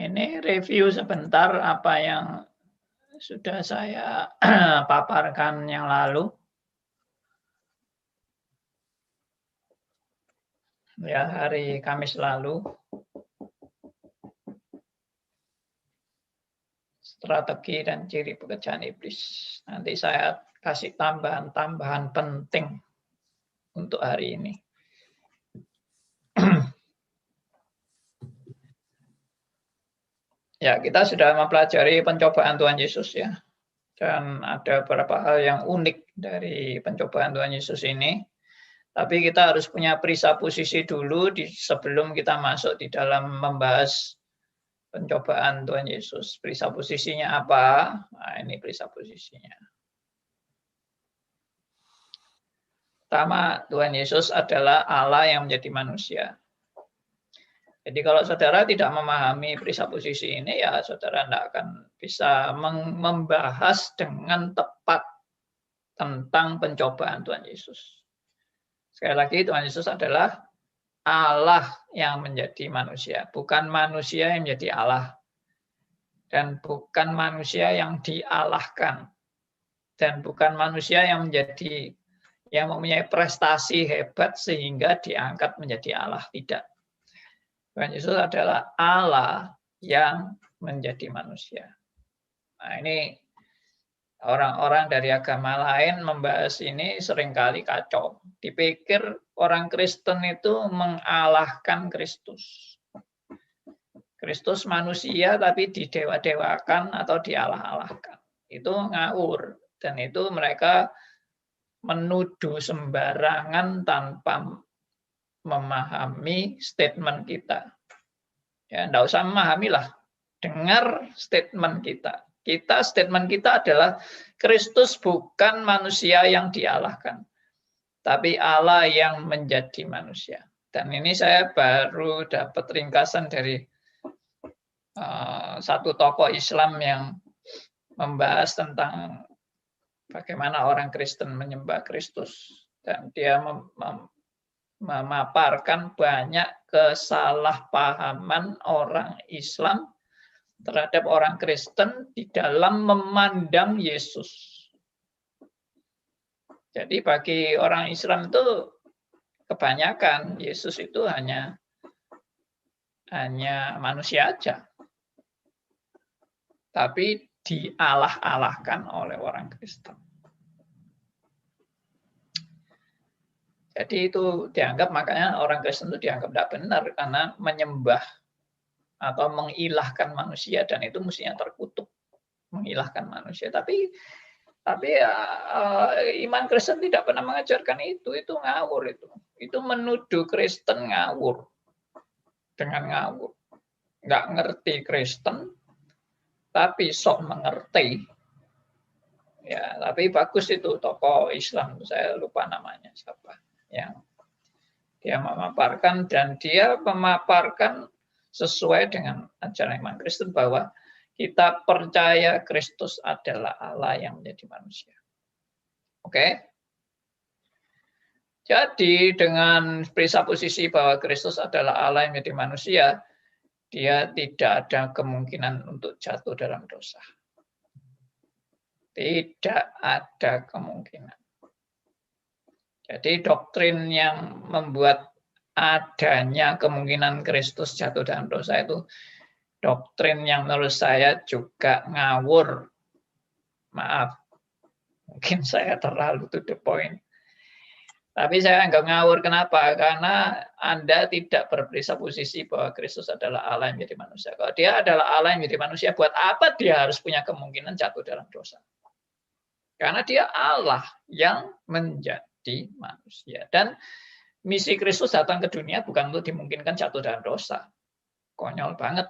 Ini review sebentar apa yang sudah saya paparkan yang lalu. Ya, hari Kamis lalu. Strategi dan ciri pekerjaan iblis. Nanti saya kasih tambahan-tambahan penting untuk hari ini. Ya, kita sudah mempelajari pencobaan Tuhan Yesus ya. Dan ada beberapa hal yang unik dari pencobaan Tuhan Yesus ini. Tapi kita harus punya presupposisi dulu sebelum kita masuk di dalam membahas pencobaan Tuhan Yesus. Presupposisinya apa? Nah, ini presupposisinya. Pertama, Tuhan Yesus adalah Allah yang menjadi manusia. Jadi kalau saudara tidak memahami presupposisi ini, ya saudara tidak akan bisa membahas dengan tepat tentang pencobaan Tuhan Yesus. Sekali lagi, Tuhan Yesus adalah Allah yang menjadi manusia, bukan manusia yang menjadi Allah. Dan bukan manusia yang dialahkan. Dan bukan manusia yang mempunyai prestasi hebat sehingga diangkat menjadi Allah. Tidak. Tuhan Yesus adalah Allah yang menjadi manusia. Nah, ini orang-orang dari agama lain membahas ini seringkali kacau. Dipikir orang Kristen itu mengalahkan Kristus. Kristus manusia tapi didewa-dewakan atau dialah-alahkan. Itu ngawur. Dan itu mereka menuduh sembarangan tanpa memahami statement kita. Ya, enggak usah memahamilah. Dengar statement kita. Statement kita adalah Kristus bukan manusia yang dialahkan, tapi Allah yang menjadi manusia. Dan ini saya baru dapat ringkasan dari satu tokoh Islam yang membahas tentang bagaimana orang Kristen menyembah Kristus. Dan dia memaparkan banyak kesalahpahaman orang Islam terhadap orang Kristen di dalam memandang Yesus. Jadi bagi orang Islam itu kebanyakan Yesus itu hanya manusia aja. Tapi dialah-alahkan oleh orang Kristen. Jadi itu dianggap, makanya orang Kristen itu dianggap tidak benar karena menyembah atau mengilahkan manusia, dan itu mestinya terkutuk, mengilahkan manusia. Tapi iman Kristen tidak pernah mengajarkan itu ngawur itu menuduh Kristen ngawur dengan ngawur, nggak ngerti Kristen tapi sok mengerti. Ya, tapi bagus itu tokoh Islam, saya lupa namanya siapa, yang dia memaparkan, dan dia memaparkan sesuai dengan ajaran iman Kristen bahwa kita percaya Kristus adalah Allah yang menjadi manusia. Oke? Jadi dengan presupposisi bahwa Kristus adalah Allah yang menjadi manusia, dia tidak ada kemungkinan untuk jatuh dalam dosa. Tidak ada kemungkinan. Jadi doktrin yang membuat adanya kemungkinan Kristus jatuh dalam dosa itu doktrin yang menurut saya juga ngawur. Maaf, mungkin saya terlalu to the point. Tapi saya nggak ngawur, kenapa? Karena Anda tidak berpresupposisi bahwa Kristus adalah Allah yang menjadi manusia. Kalau dia adalah Allah yang menjadi manusia, buat apa dia harus punya kemungkinan jatuh dalam dosa? Karena dia Allah yang menjadi manusia. Dan misi Kristus datang ke dunia bukan untuk dimungkinkan jatuh dalam dosa. Konyol banget.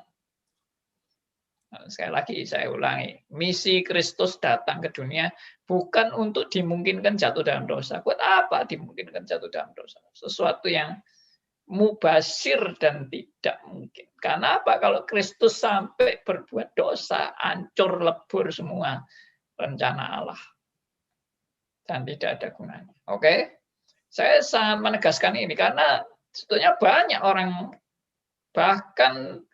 Sekali lagi saya ulangi, misi Kristus datang ke dunia bukan untuk dimungkinkan jatuh dalam dosa. Buat apa dimungkinkan jatuh dalam dosa? Sesuatu yang mubasir dan tidak mungkin. Karena apa? Kalau Kristus sampai berbuat dosa, hancur lebur semua rencana Allah. Dan tidak ada gunanya. Oke? Saya sangat menegaskan ini karena sebetulnya banyak orang, bahkan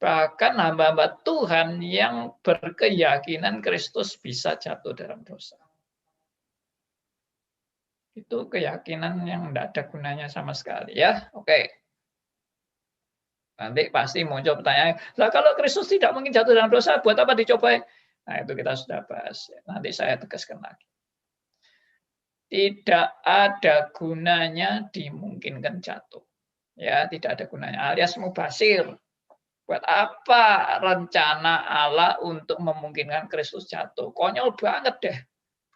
Bahkan hamba-hamba Tuhan yang berkeyakinan Kristus bisa jatuh dalam dosa. Itu keyakinan yang tidak ada gunanya sama sekali ya. Oke. Nanti pasti muncul pertanyaan, lah kalau Kristus tidak mungkin jatuh dalam dosa, buat apa dicobai? Nah, itu kita sudah bahas. Nanti saya tegaskan lagi. Tidak ada gunanya dimungkinkan jatuh. Ya, tidak ada gunanya. Alias mubasir. Buat apa rencana Allah untuk memungkinkan Kristus jatuh? Konyol banget deh.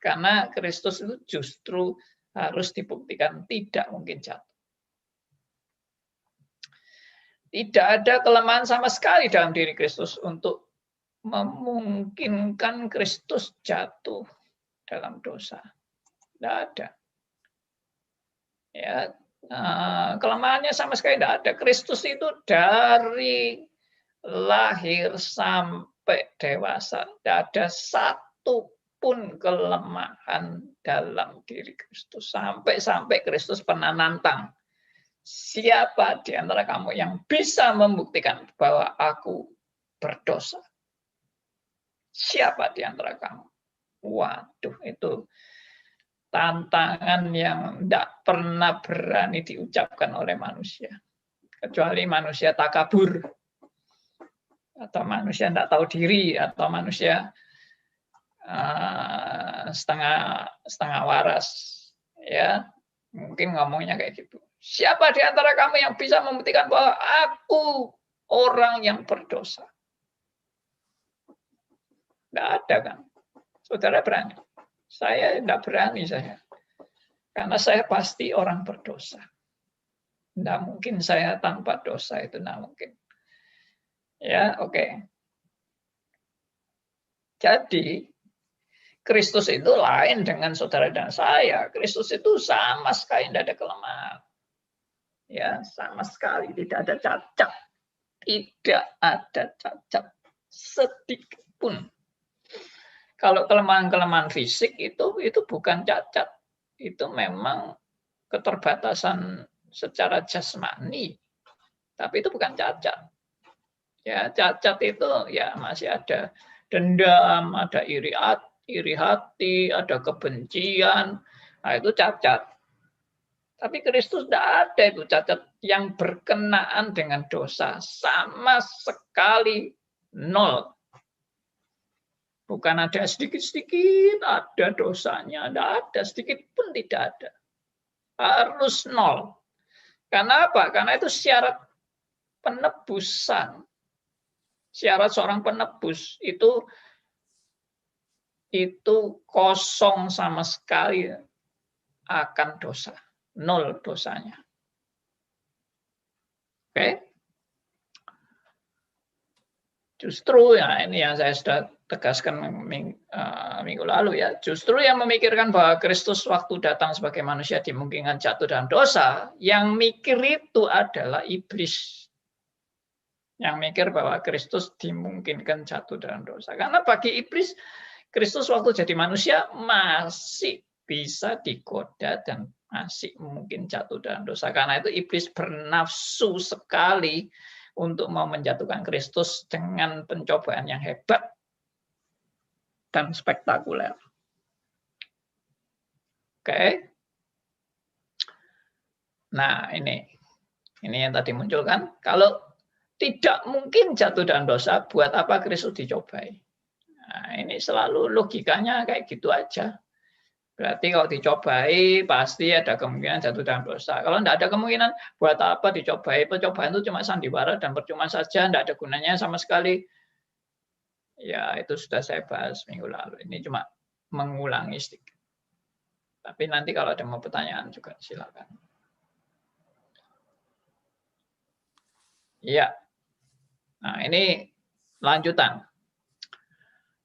Karena Kristus itu justru harus dibuktikan tidak mungkin jatuh. Tidak ada kelemahan sama sekali dalam diri Kristus untuk memungkinkan Kristus jatuh dalam dosa. Tidak ada. Ya, kelemahannya sama sekali tidak ada. Kristus itu dari lahir sampai dewasa, tidak ada satu pun kelemahan dalam diri Kristus. Sampai Kristus pernah nantang. Siapa di antara kamu yang bisa membuktikan bahwa aku berdosa? Siapa di antara kamu? Waduh, itu tantangan yang tidak pernah berani diucapkan oleh manusia. Kecuali manusia takabur. Atau manusia tidak tahu diri. Atau manusia setengah waras. Ya, mungkin ngomongnya kayak gitu. Siapa di antara kamu yang bisa membuktikan bahwa aku orang yang berdosa? Tidak ada kan? Saudara berani? Saya tidak berani saya. Karena saya pasti orang berdosa. Tidak mungkin saya tanpa dosa, itu tidak mungkin. Ya, oke. Jadi, Kristus itu lain dengan saudara dan saya. Kristus itu sama sekali tidak ada kelemahan. Ya, sama sekali tidak ada cacat. Tidak ada cacat sedikit pun. Kalau kelemahan-kelemahan fisik itu bukan cacat. Itu memang keterbatasan secara jasmani. Tapi itu bukan cacat. Ya, cacat itu ya masih ada dendam, ada iri hati, ada kebencian. Nah, itu cacat. Tapi Kristus tidak ada itu cacat yang berkenaan dengan dosa. Sama sekali nol. Bukan ada sedikit-sedikit, ada dosanya. Tidak ada, sedikit pun tidak ada. Harus nol. Karena apa? Karena itu syarat penebusan. Syarat seorang penebus itu kosong sama sekali akan dosa. Nol dosanya. Oke? Justru ya ini yang saya sudah tegaskan minggu lalu ya. Justru yang memikirkan bahwa Kristus waktu datang sebagai manusia dimungkinkan jatuh dalam dosa, yang mikir itu adalah iblis. Yang mikir bahwa Kristus dimungkinkan jatuh dalam dosa. Karena bagi iblis, Kristus waktu jadi manusia masih bisa digoda dan masih mungkin jatuh dalam dosa. Karena itu iblis bernafsu sekali untuk mau menjatuhkan Kristus dengan pencobaan yang hebat dan spektakuler. Oke. Nah, ini yang tadi muncul kan. Kalau tidak mungkin jatuh dalam dosa, buat apa Kristus dicobai? Nah, ini selalu logikanya kayak gitu aja. Berarti kalau dicobai, pasti ada kemungkinan jatuh dalam dosa. Kalau tidak ada kemungkinan, buat apa dicobai? Percobaan itu cuma sandiwara dan percuma saja, tidak ada gunanya sama sekali. Ya, itu sudah saya bahas minggu lalu. Ini cuma mengulangi sedikit. Tapi nanti kalau ada mau pertanyaan juga silakan. Ya. Nah, ini lanjutan.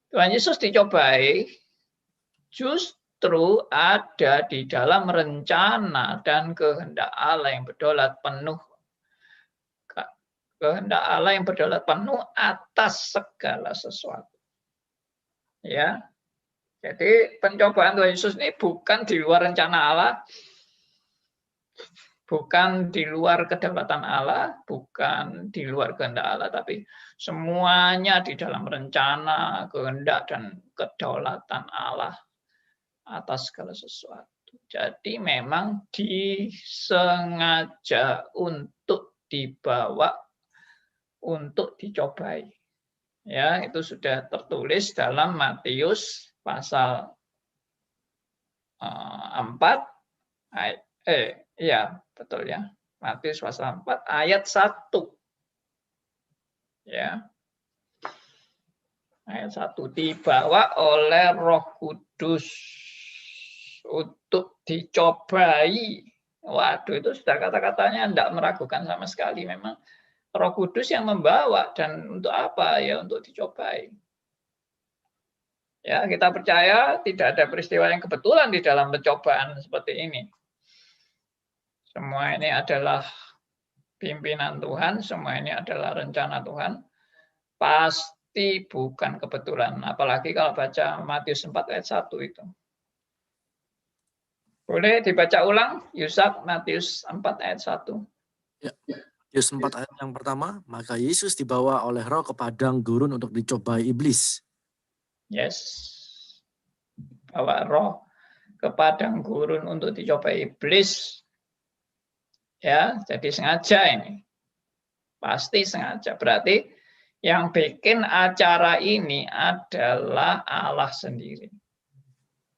Tuhan Yesus dicobai justru ada di dalam rencana dan kehendak Allah yang berdaulat penuh. Kehendak Allah yang berdaulat penuh atas segala sesuatu. Ya. Jadi pencobaan Tuhan Yesus ini bukan di luar rencana Allah. bukan di luar kedaulatan Allah, bukan di luar kehendak Allah, tapi semuanya di dalam rencana, kehendak, dan kedaulatan Allah atas segala sesuatu. Jadi memang disengaja untuk dibawa, untuk dicobai. Ya, itu sudah tertulis dalam Matius pasal 4 ayat ya, betul ya. Matius pasal 4 ayat 1. Ya. Ayat 1 dibawa oleh Roh Kudus untuk dicobai. Waduh, itu sudah kata-katanya tidak meragukan sama sekali. Memang Roh Kudus yang membawa, dan untuk apa? Ya untuk dicobai. Ya, kita percaya tidak ada peristiwa yang kebetulan di dalam pencobaan seperti ini. Semua ini adalah pimpinan Tuhan, semua ini adalah rencana Tuhan. Pasti bukan kebetulan. Apalagi kalau baca Matius 4 ayat 1 itu. Boleh dibaca ulang, Yusak, Matius 4 ayat 1. Ya. Matius 4 ayat yang pertama, maka Yesus dibawa oleh Roh ke padang gurun untuk dicobai iblis. Yes. Bawa Roh ke padang gurun untuk dicobai iblis. Ya, jadi sengaja ini. Pasti sengaja. Berarti yang bikin acara ini adalah Allah sendiri.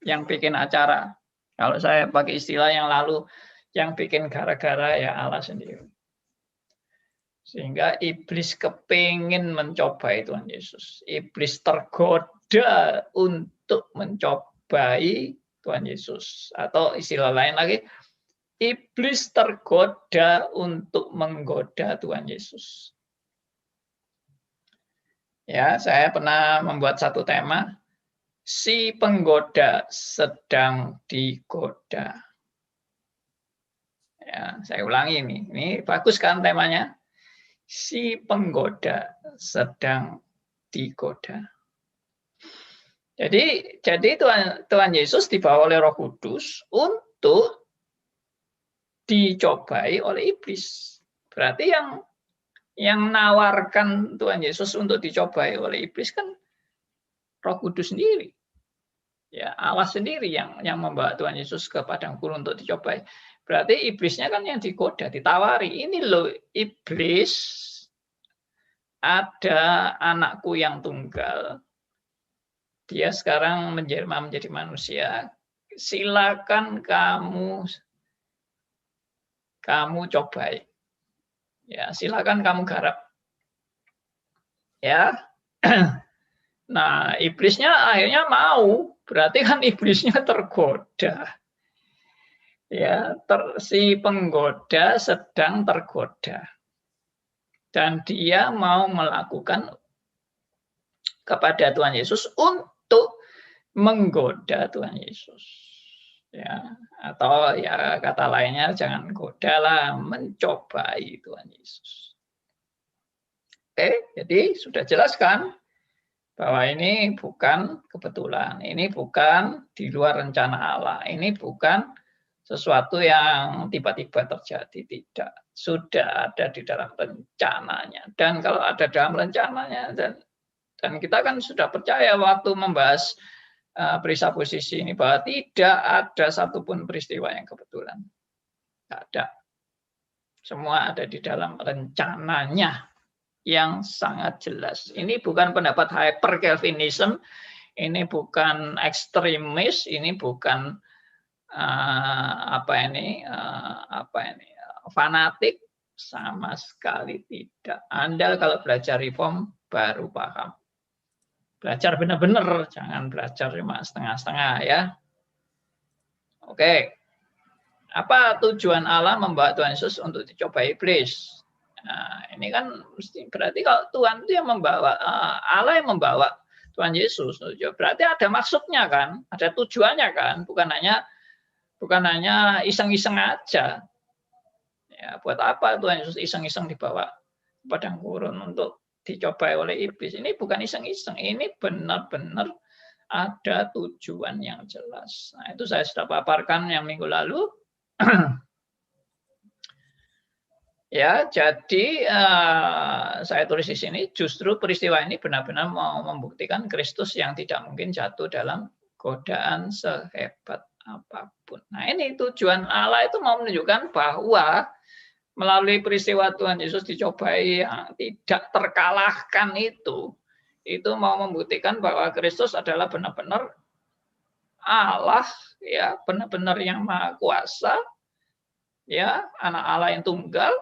Yang bikin acara. Kalau saya pakai istilah yang lalu, yang bikin gara-gara ya Allah sendiri. Sehingga iblis kepingin mencobai Tuhan Yesus. Iblis tergoda untuk mencobai Tuhan Yesus. Atau istilah lain lagi, iblis tergoda untuk menggoda Tuhan Yesus. Ya, saya pernah membuat satu tema, si penggoda sedang digoda. Ya, saya ulangi ini bagus kan temanya? Si penggoda sedang digoda. Jadi Tuhan Yesus dibawa oleh Roh Kudus untuk dicobai oleh iblis. Berarti yang menawarkan Tuhan Yesus untuk dicobai oleh iblis kan Roh Kudus sendiri. Ya, Allah sendiri yang membawa Tuhan Yesus ke padang gurun untuk dicobai. Berarti iblisnya kan yang digoda, ditawari. Ini loh iblis, ada anakku yang tunggal. Dia sekarang menjadi manusia. Silakan kamu cobai. Ya, silakan kamu garap. Ya. Nah, iblisnya akhirnya mau. Berarti kan iblisnya tergoda. Ya, si penggoda sedang tergoda. Dan dia mau melakukan kepada Tuhan Yesus untuk menggoda Tuhan Yesus. Ya, atau ya kata lainnya jangan godalah, mencobai Tuhan Yesus. Oke, jadi sudah jelas kan bahwa ini bukan kebetulan, ini bukan di luar rencana Allah, ini bukan sesuatu yang tiba-tiba terjadi, tidak. Sudah ada di dalam rencananya. Dan kalau ada dalam rencananya, dan kita kan sudah percaya waktu membahas presupposisi ini, bahwa tidak ada satupun peristiwa yang kebetulan. Tidak ada. Semua ada di dalam rencananya yang sangat jelas. Ini bukan pendapat hyper Calvinism, ini bukan ekstremis, ini bukan fanatik, sama sekali tidak. Anda kalau belajar reform baru paham. Belajar benar-benar, jangan belajar cuma setengah-setengah ya. Oke. Apa tujuan Allah membawa Tuhan Yesus untuk dicoba iblis? Nah, ini kan berarti kalau Tuhan itu yang membawa, Allah yang membawa Tuhan Yesus, berarti ada maksudnya kan, ada tujuannya kan, bukan hanya iseng-iseng aja. Ya, buat apa Tuhan Yesus iseng-iseng dibawa ke padang gurun untuk dicobai oleh iblis? Ini bukan iseng-iseng, ini benar-benar ada tujuan yang jelas. Nah, itu saya sudah paparkan yang minggu lalu. Ya, jadi saya tulis di sini justru peristiwa ini benar-benar mau membuktikan Kristus yang tidak mungkin jatuh dalam godaan sehebat apapun. Nah, ini tujuan Allah itu mau menunjukkan bahwa melalui peristiwa Tuhan Yesus dicobai yang tidak terkalahkan itu mau membuktikan bahwa Kristus adalah benar-benar Allah, ya, benar-benar yang Maha Kuasa, ya, anak Allah yang tunggal,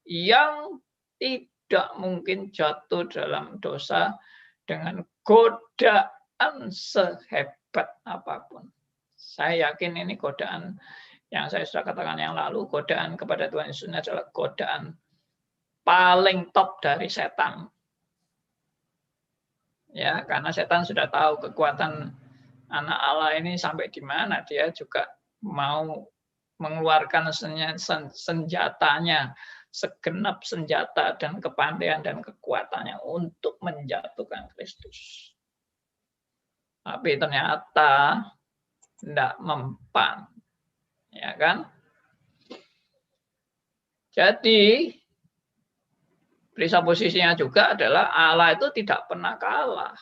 yang tidak mungkin jatuh dalam dosa dengan godaan sehebat apapun. Saya yakin ini godaan yang saya sudah katakan yang lalu, godaan kepada Tuhan Yesus adalah godaan paling top dari setan. Ya, karena setan sudah tahu kekuatan anak Allah ini sampai di mana, dia juga mau mengeluarkan senjatanya, segenap senjata dan kepandaian dan kekuatannya untuk menjatuhkan Kristus. Tapi ternyata tidak mempan. Ya kan? Jadi perisa posisinya juga adalah Allah itu tidak pernah kalah.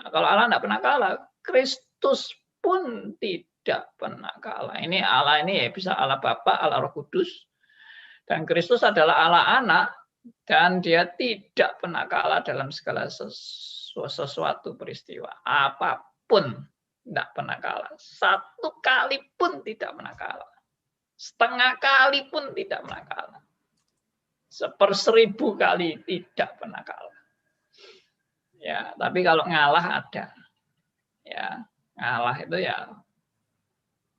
Nah, kalau Allah tidak pernah kalah, Kristus pun tidak pernah kalah. Ini Allah ini ya bisa Allah Bapa, Allah Roh Kudus, dan Kristus adalah Allah Anak, dan dia tidak pernah kalah dalam segala sesuatu peristiwa. Apapun tidak pernah kalah. Satu kali pun tidak pernah kalah. Setengah kali pun tidak pernah kalah. 1/1000 kali tidak pernah kalah. Ya, tapi kalau ngalah ada. Ya, ngalah itu ya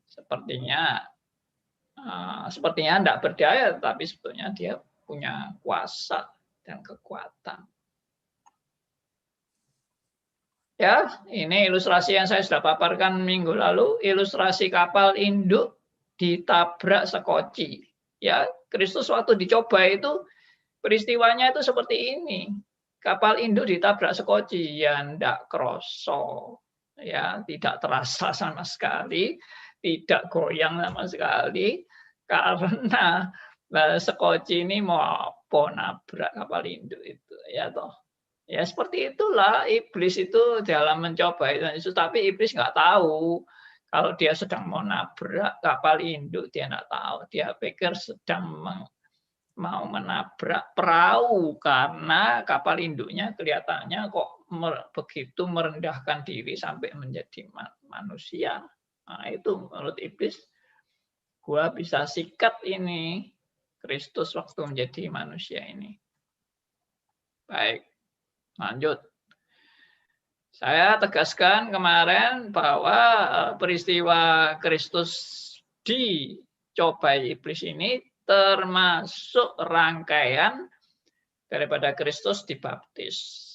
sepertinya tidak berdaya, tapi sebetulnya dia punya kuasa dan kekuatan. Ya, ini ilustrasi yang saya sudah paparkan minggu lalu, ilustrasi kapal induk ditabrak sekoci. Ya, Kristus waktu dicoba itu peristiwanya itu seperti ini. Kapal induk ditabrak sekoci, ya ndak kroso, ya tidak terasa sama sekali, tidak goyang sama sekali, karena sekoci ini mau apa nabrak kapal induk itu, ya toh. Ya seperti itulah iblis itu dalam mencoba itu, tapi iblis nggak tahu kalau dia sedang mau nabrak kapal induk, dia nggak tahu, dia pikir sedang mau menabrak perahu karena kapal induknya kelihatannya kok begitu merendahkan diri sampai menjadi manusia. Nah, itu menurut iblis, gua bisa sikat ini Kristus waktu menjadi manusia ini. Baik, lanjut. Saya tegaskan kemarin bahwa peristiwa Kristus dicobai iblis ini termasuk rangkaian daripada Kristus dibaptis.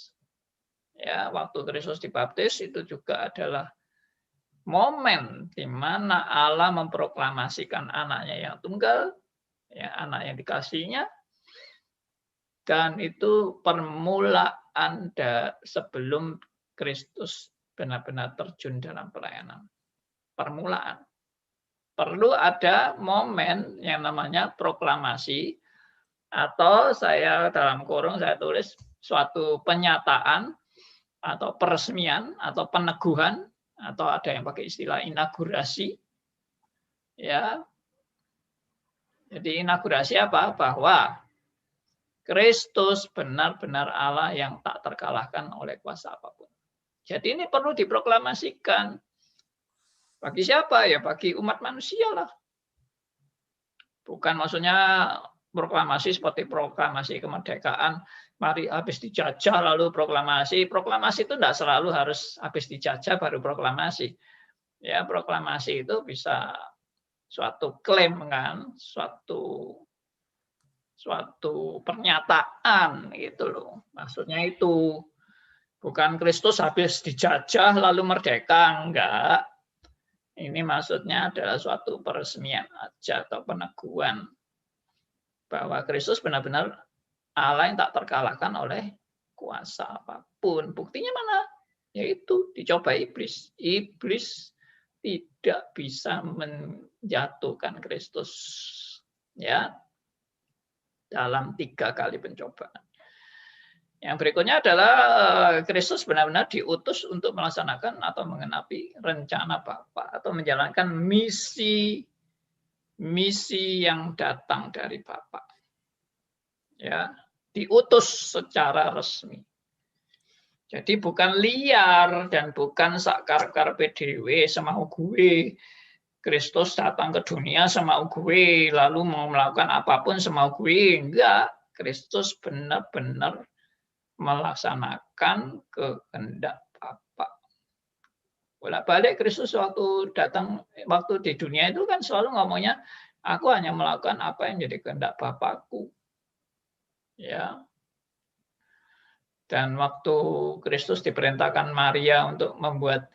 Ya, waktu Kristus dibaptis itu juga adalah momen di mana Allah memproklamasikan anaknya yang tunggal, ya, anak yang dikasihnya, dan itu permulaan sebelum Kristus benar-benar terjun dalam pelayanan. Permulaan. Perlu ada momen yang namanya proklamasi, atau saya dalam kurung saya tulis suatu penyataan atau peresmian atau peneguhan, atau ada yang pakai istilah inaugurasi. Ya. Jadi inaugurasi apa? Bahwa Kristus benar-benar Allah yang tak terkalahkan oleh kuasa apapun. Jadi ini perlu diproklamasikan. Bagi siapa? Ya bagi umat manusia lah. Bukan maksudnya proklamasi seperti proklamasi kemerdekaan, mari habis dijajah lalu proklamasi. Proklamasi itu tidak selalu harus habis dijajah baru proklamasi. Ya, proklamasi itu bisa suatu klaim kan, suatu pernyataan gitu loh. Maksudnya itu bukan Kristus habis dijajah lalu merdeka, enggak. Ini maksudnya adalah suatu peresmian aja atau peneguhan bahwa Kristus benar-benar Allah yang tak terkalahkan oleh kuasa apapun. Buktinya mana? Yaitu dicoba iblis. Iblis tidak bisa menjatuhkan Kristus. Ya. dalam 3 kali pencobaan. Yang berikutnya adalah Kristus benar-benar diutus untuk melaksanakan atau mengenapi rencana Bapa atau menjalankan misi yang datang dari Bapa. Ya, diutus secara resmi. Jadi bukan liar dan bukan sakar-karpe dewe semau gue. Kristus datang ke dunia semau gue, lalu mau melakukan apapun semau gue. Enggak, Kristus benar-benar melaksanakan kehendak Bapa. Bolak-balik Kristus waktu di dunia itu kan selalu ngomongnya, aku hanya melakukan apa yang jadi kehendak Bapakku. Ya. Dan waktu Kristus diperintahkan Maria untuk membuat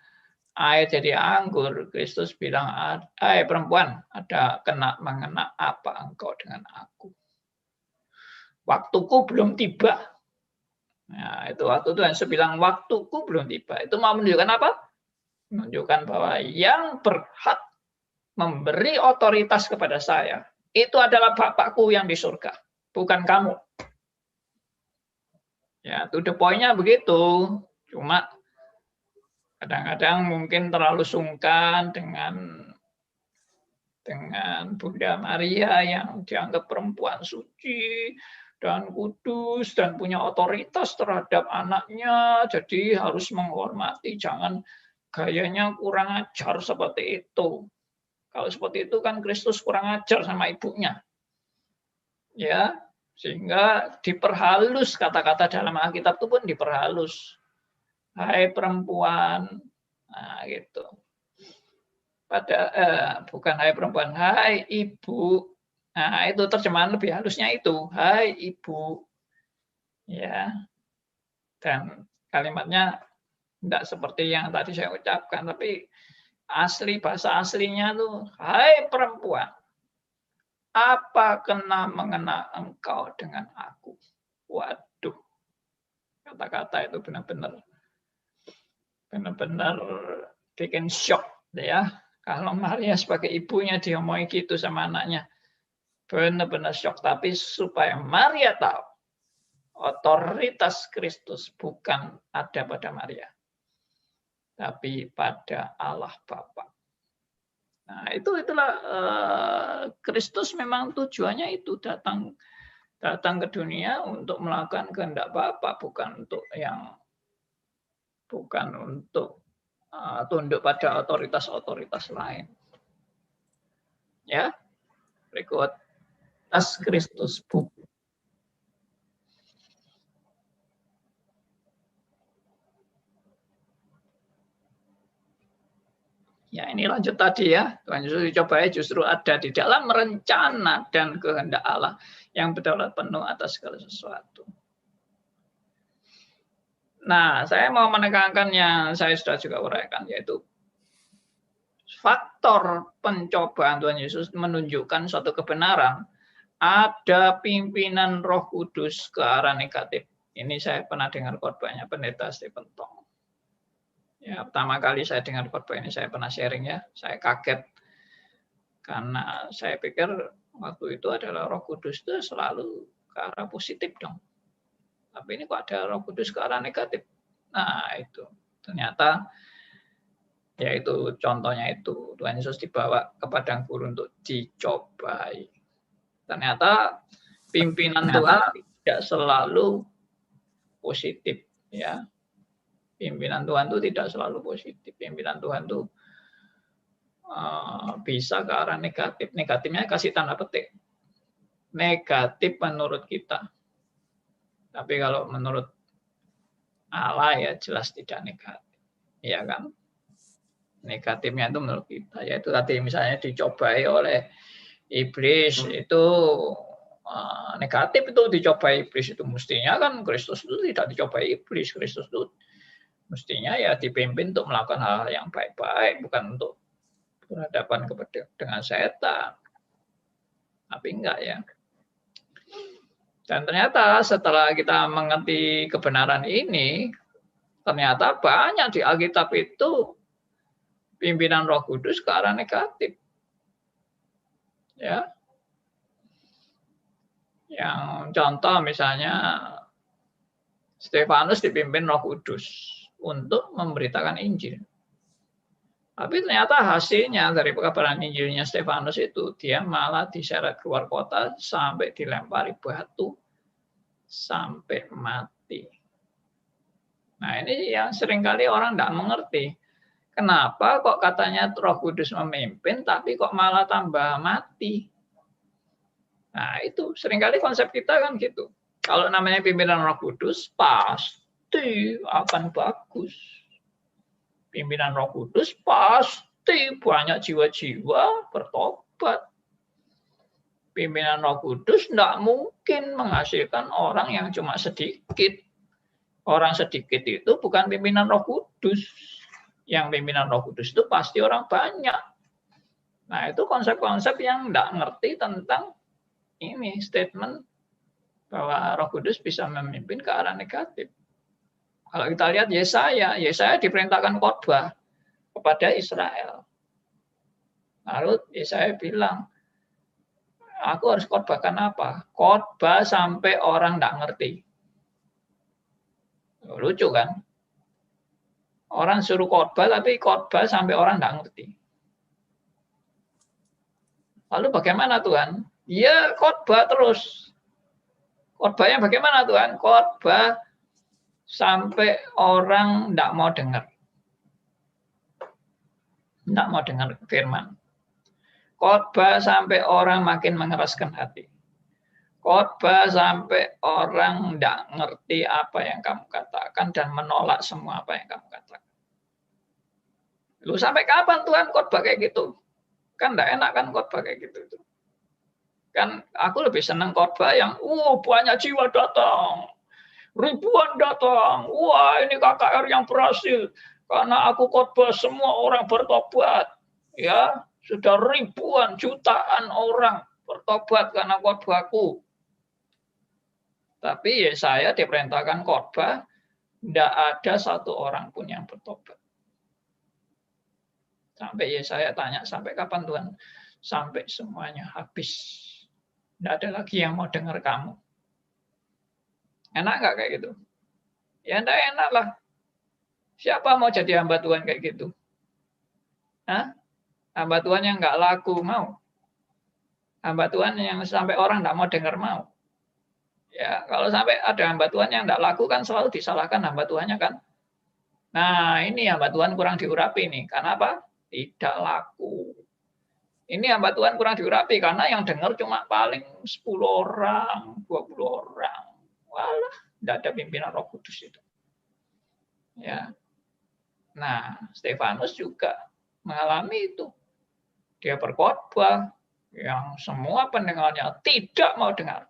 air jadi anggur, Kristus bilang, "Hai perempuan, ada mengena apa engkau dengan aku? Waktuku belum tiba." Nah, itu waktu Tuhan Yesus bilang waktuku belum tiba. Itu mau menunjukkan apa? Menunjukkan bahwa yang berhak memberi otoritas kepada saya itu adalah Bapakku yang di surga, bukan kamu. Ya, to the point-nya begitu. Cuma kadang-kadang mungkin terlalu sungkan dengan Bunda Maria yang dianggap perempuan suci dan kudus dan punya otoritas terhadap anaknya, jadi harus menghormati, jangan gayanya kurang ajar seperti itu. Kalau seperti itu kan Kristus kurang ajar sama ibunya. Ya, sehingga diperhalus kata-kata dalam Alkitab itu pun diperhalus. Hai perempuan, nah gitu. Bukan hai perempuan, hai ibu. Nah, itu terjemahan lebih halusnya itu, hai ibu. Ya. Dan kalimatnya tidak seperti yang tadi saya ucapkan, tapi bahasa aslinya tuh, hai perempuan, apa mengena engkau dengan aku? Waduh. Kata-kata itu benar-benar bikin shock ya. Kalau Maria sebagai ibunya diomongin gitu sama anaknya, benar-benar shock. Tapi supaya Maria tahu, otoritas Kristus bukan ada pada Maria, tapi pada Allah Bapa. Nah, itulah Kristus memang tujuannya itu datang ke dunia untuk melakukan kehendak Bapa, bukan untuk tunduk pada otoritas lain. Ya, berikut tas Kristus buku. Ya, ini lanjut tadi ya. Tuhan Yesus dicobai justru ada di dalam rencana dan kehendak Allah yang berdaulat penuh atas segala sesuatu. Nah, saya mau menekankan yang saya sudah juga uraikan, yaitu faktor pencobaan Tuhan Yesus menunjukkan suatu kebenaran. Ada pimpinan Roh Kudus ke arah negatif. Ini saya pernah dengar khotbahnya Pendeta Stephen Tong. Ya, pertama kali saya dengar khotbah ini saya pernah sharing ya, saya kaget karena saya pikir waktu itu adalah Roh Kudus itu selalu ke arah positif dong. Tapi ini kok ada Roh Kudus ke arah negatif. Nah, itu ternyata yaitu contohnya itu Tuhan Yesus dibawa ke padang gurun untuk dicobai. Ternyata pimpinan Tuhan tidak selalu positif ya. Pimpinan Tuhan itu tidak selalu positif. Pimpinan Tuhan itu bisa ke arah negatif. Negatifnya kasih tanda petik. Negatif menurut kita. Tapi kalau menurut Allah ya jelas tidak negatif. Ya kan? Negatifnya itu menurut kita. Yaitu tadi misalnya dicobai oleh iblis itu negatif itu dicobai iblis itu mestinya kan Kristus itu tidak dicobai iblis. Kristus itu mestinya ya dipimpin untuk melakukan hal-hal yang baik-baik, bukan untuk berhadapan dengan setan. Tapi enggak ya. Dan ternyata setelah kita mengerti kebenaran ini, ternyata banyak di Alkitab itu pimpinan Roh Kudus ke arah negatif. Ya. Yang contoh misalnya Stefanus dipimpin Roh Kudus untuk memberitakan Injil. Tapi ternyata hasilnya dari pekabaran Injilnya Stefanus itu dia malah diseret keluar kota sampai dilempari batu sampai mati. Nah ini yang seringkali orang tidak mengerti. Kenapa kok katanya Roh Kudus memimpin tapi kok malah tambah mati? Nah itu seringkali konsep kita kan gitu. Kalau namanya pimpinan Roh Kudus pasti akan bagus. Pimpinan Roh Kudus pasti banyak jiwa-jiwa bertobat. Pimpinan Roh Kudus tidak mungkin menghasilkan orang yang cuma sedikit. Orang sedikit itu bukan pimpinan Roh Kudus. Yang pimpinan Roh Kudus itu pasti orang banyak. Nah itu konsep-konsep yang tidak ngerti tentang ini statement bahwa Roh Kudus bisa memimpin ke arah negatif. Kalau kita lihat Yesaya diperintahkan khotbah kepada Israel. Lalu Yesaya bilang, aku harus khotbahkan apa? Khotbah sampai orang tidak ngerti. Lucu kan? Orang suruh khotbah, tapi khotbah sampai orang tidak ngerti. Lalu bagaimana Tuhan? Ya khotbah terus. Khotbahnya bagaimana Tuhan? Khotbah sampai orang tidak mau dengar. Tidak mau dengar firman. Khotbah sampai orang makin mengeraskan hati. Khotbah sampai orang tidak ngerti apa yang kamu katakan dan menolak semua apa yang kamu katakan. Lu sampai kapan Tuhan khotbah kayak gitu? Kan tidak enak kan khotbah kayak gitu. Kan aku lebih senang khotbah yang banyak jiwa datang. Ribuan datang. Wah, ini KKR yang berhasil. Karena aku khotbah semua orang bertobat. Ya, sudah ribuan, jutaan orang bertobat karena khotbahku. Tapi saya diperintahkan khotbah, tidak ada satu orang pun yang bertobat. Sampai saya tanya, sampai kapan Tuhan? Sampai semuanya habis. Tidak ada lagi yang mau dengar kamu. Enak nggak kayak gitu? Ya enggak enak lah. Siapa mau jadi hamba Tuhan kayak gitu? Hah? Hamba Tuhan yang nggak laku mau? Hamba Tuhan yang sampai orang nggak mau dengar mau? Ya kalau sampai ada hamba Tuhan yang nggak laku kan selalu disalahkan hamba Tuhannya kan? Nah ini hamba Tuhan kurang diurapi nih. Karena apa? Tidak laku. Ini hamba Tuhan kurang diurapi karena yang dengar cuma paling 10 orang, 20 orang. Walah, tidak ada pimpinan Roh Kudus itu. Ya. Nah, Stefanus juga mengalami itu. Dia berkhotbah yang semua pendengarnya tidak mau dengar.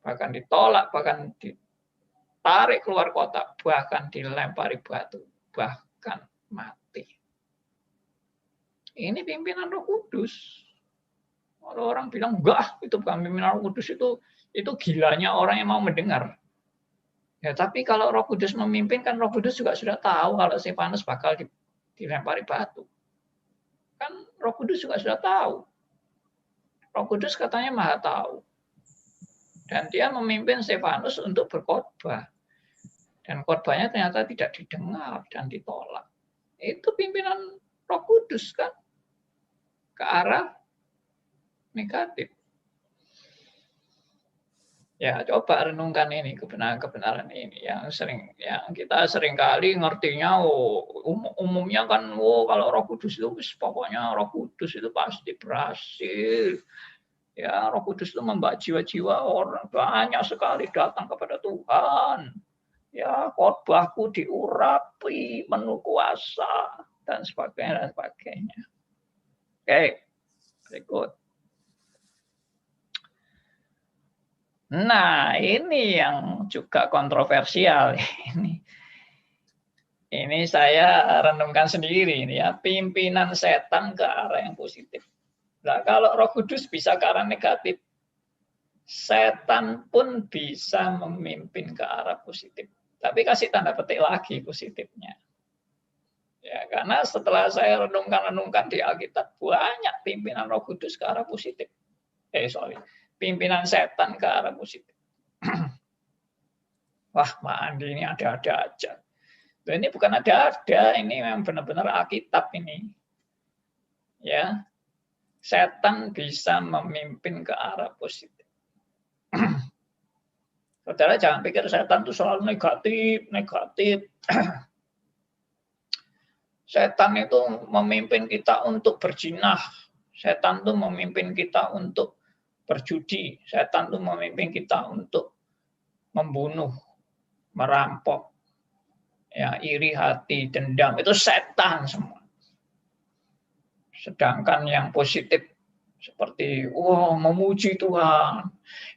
Bahkan ditolak, bahkan ditarik keluar kota, bahkan dilempari batu, bahkan mati. Ini pimpinan Roh Kudus. Kalau orang bilang enggak, itu bukan pimpinan Roh Kudus, itu gilanya orang yang mau mendengar. Ya, tapi kalau Roh Kudus memimpin kan Roh Kudus juga sudah tahu kalau Stefanus bakal dilempari batu. Kan Roh Kudus juga sudah tahu. Roh Kudus katanya Maha tahu. Dan dia memimpin Stefanus untuk berkhotbah. Dan khotbahnya ternyata tidak didengar dan ditolak. Itu pimpinan Roh Kudus kan ke arah negatif. Ya, coba renungkan ini kebenaran-kebenaran ini yang kita sering kali ngertinya umumnya kan kalau Roh Kudus itu pokoknya Roh Kudus itu pasti berhasil. Ya, Roh Kudus itu membawa jiwa-jiwa orang banyak sekali datang kepada Tuhan. Ya, khotbahku diurapi, penuh kuasa dan sebagainya dan sebagainya. Oke, berikut. Nah, ini yang juga kontroversial. Ini saya renungkan sendiri ini ya, pimpinan setan ke arah yang positif. Nah, kalau Roh Kudus bisa ke arah negatif, setan pun bisa memimpin ke arah positif. Tapi kasih tanda petik lagi positifnya. Ya, karena setelah saya renungkan di Alkitab banyak pimpinan Roh Kudus ke arah positif. pimpinan setan ke arah positif. Wah, Pak Andi ini ada-ada aja. Loh, ini bukan ada-ada, ini memang benar-benar Alkitab ini. Ya, setan bisa memimpin ke arah positif. Saudara jangan pikir setan itu selalu negatif. Setan itu memimpin kita untuk berzinah. Setan itu memimpin kita untuk berjudi. Setan itu memimpin kita untuk membunuh, merampok, ya, iri hati, dendam. Itu setan semua. Sedangkan yang positif seperti memuji Tuhan,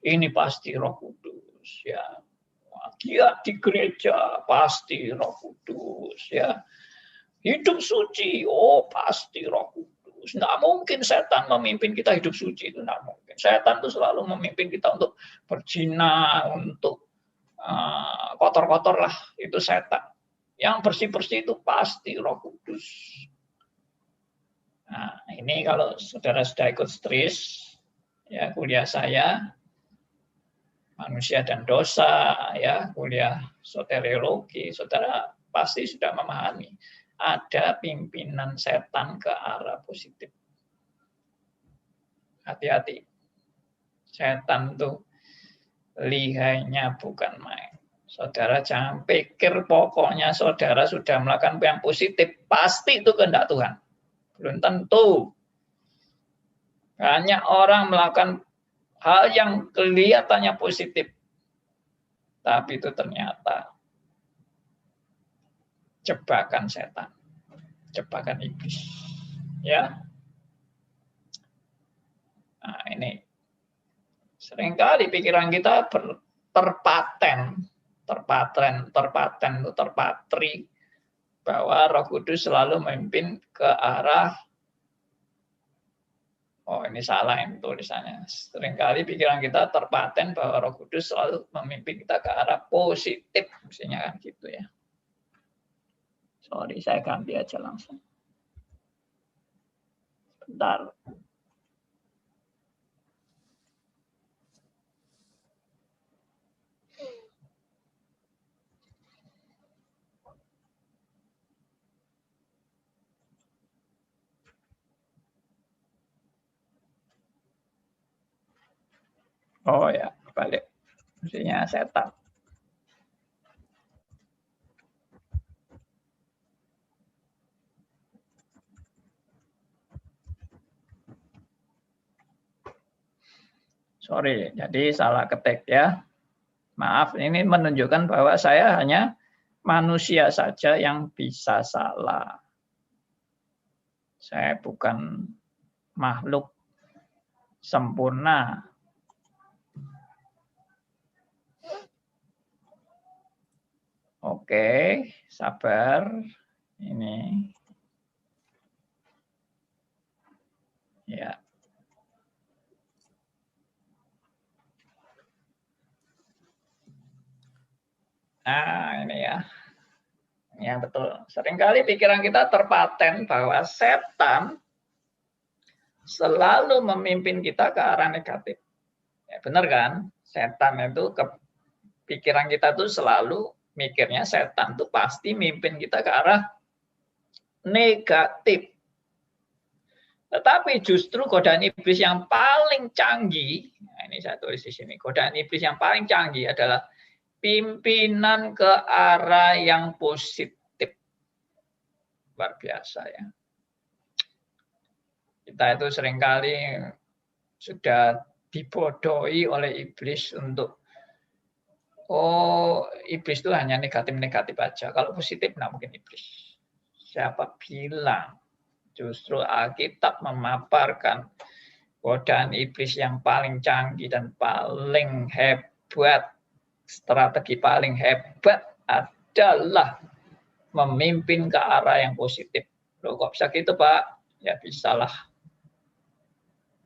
ini pasti Roh Kudus, ya. Dia di gereja pasti Roh Kudus, ya. Hidup suci, pasti Roh Kudus. Nggak mungkin setan memimpin kita hidup suci, itu nggak mungkin. Setan itu selalu memimpin kita untuk berzina, untuk kotor-kotor lah, itu setan. Yang bersih-bersih itu pasti Roh Kudus. Nah, ini kalau saudara sudah ikut STRIS, ya, kuliah saya, manusia dan dosa, ya, kuliah soteriologi, saudara pasti sudah memahami ada pimpinan setan ke arah positif. Hati-hati, setan tuh lihainya bukan main. Saudara jangan pikir pokoknya saudara sudah melakukan yang positif, pasti itu kehendak Tuhan. Belum tentu. Banyak orang melakukan hal yang kelihatannya positif, tapi itu ternyata jebakan setan, jebakan iblis. Ya. Nah, ini seringkali pikiran kita terpatri bahwa Roh Kudus selalu memimpin ke arah, ini salah yang tulisannya. Seringkali pikiran kita terpaten bahwa Roh Kudus selalu memimpin kita ke arah positif, mestinya kan gitu ya. Sorry, saya ganti aja langsung. Bentar. Oh ya, balik. Mestinya setan. Sorry, jadi salah ketik ya. Maaf, ini menunjukkan bahwa saya hanya manusia saja yang bisa salah. Saya bukan makhluk sempurna. Oke, sabar. Ini. Ya. Nah, ini ya. Yang betul. Seringkali pikiran kita terpaten bahwa setan selalu memimpin kita ke arah negatif. Ya, benar kan? Setan itu pikiran kita tuh selalu mikirnya setan tuh pasti mimpin kita ke arah negatif. Tetapi justru godaan iblis yang paling canggih, nah ini saya tulis di sini, godaan iblis yang paling canggih adalah pimpinan ke arah yang positif. Luar biasa ya. Kita itu seringkali sudah dibodohi oleh iblis untuk iblis itu hanya negatif-negatif aja. Kalau positif nggak mungkin iblis. Siapa bilang? Justru Alkitab memaparkan godaan iblis yang paling canggih dan paling hebat. Strategi paling hebat adalah memimpin ke arah yang positif. Loh, kok bisa gitu, Pak? Ya bisalah.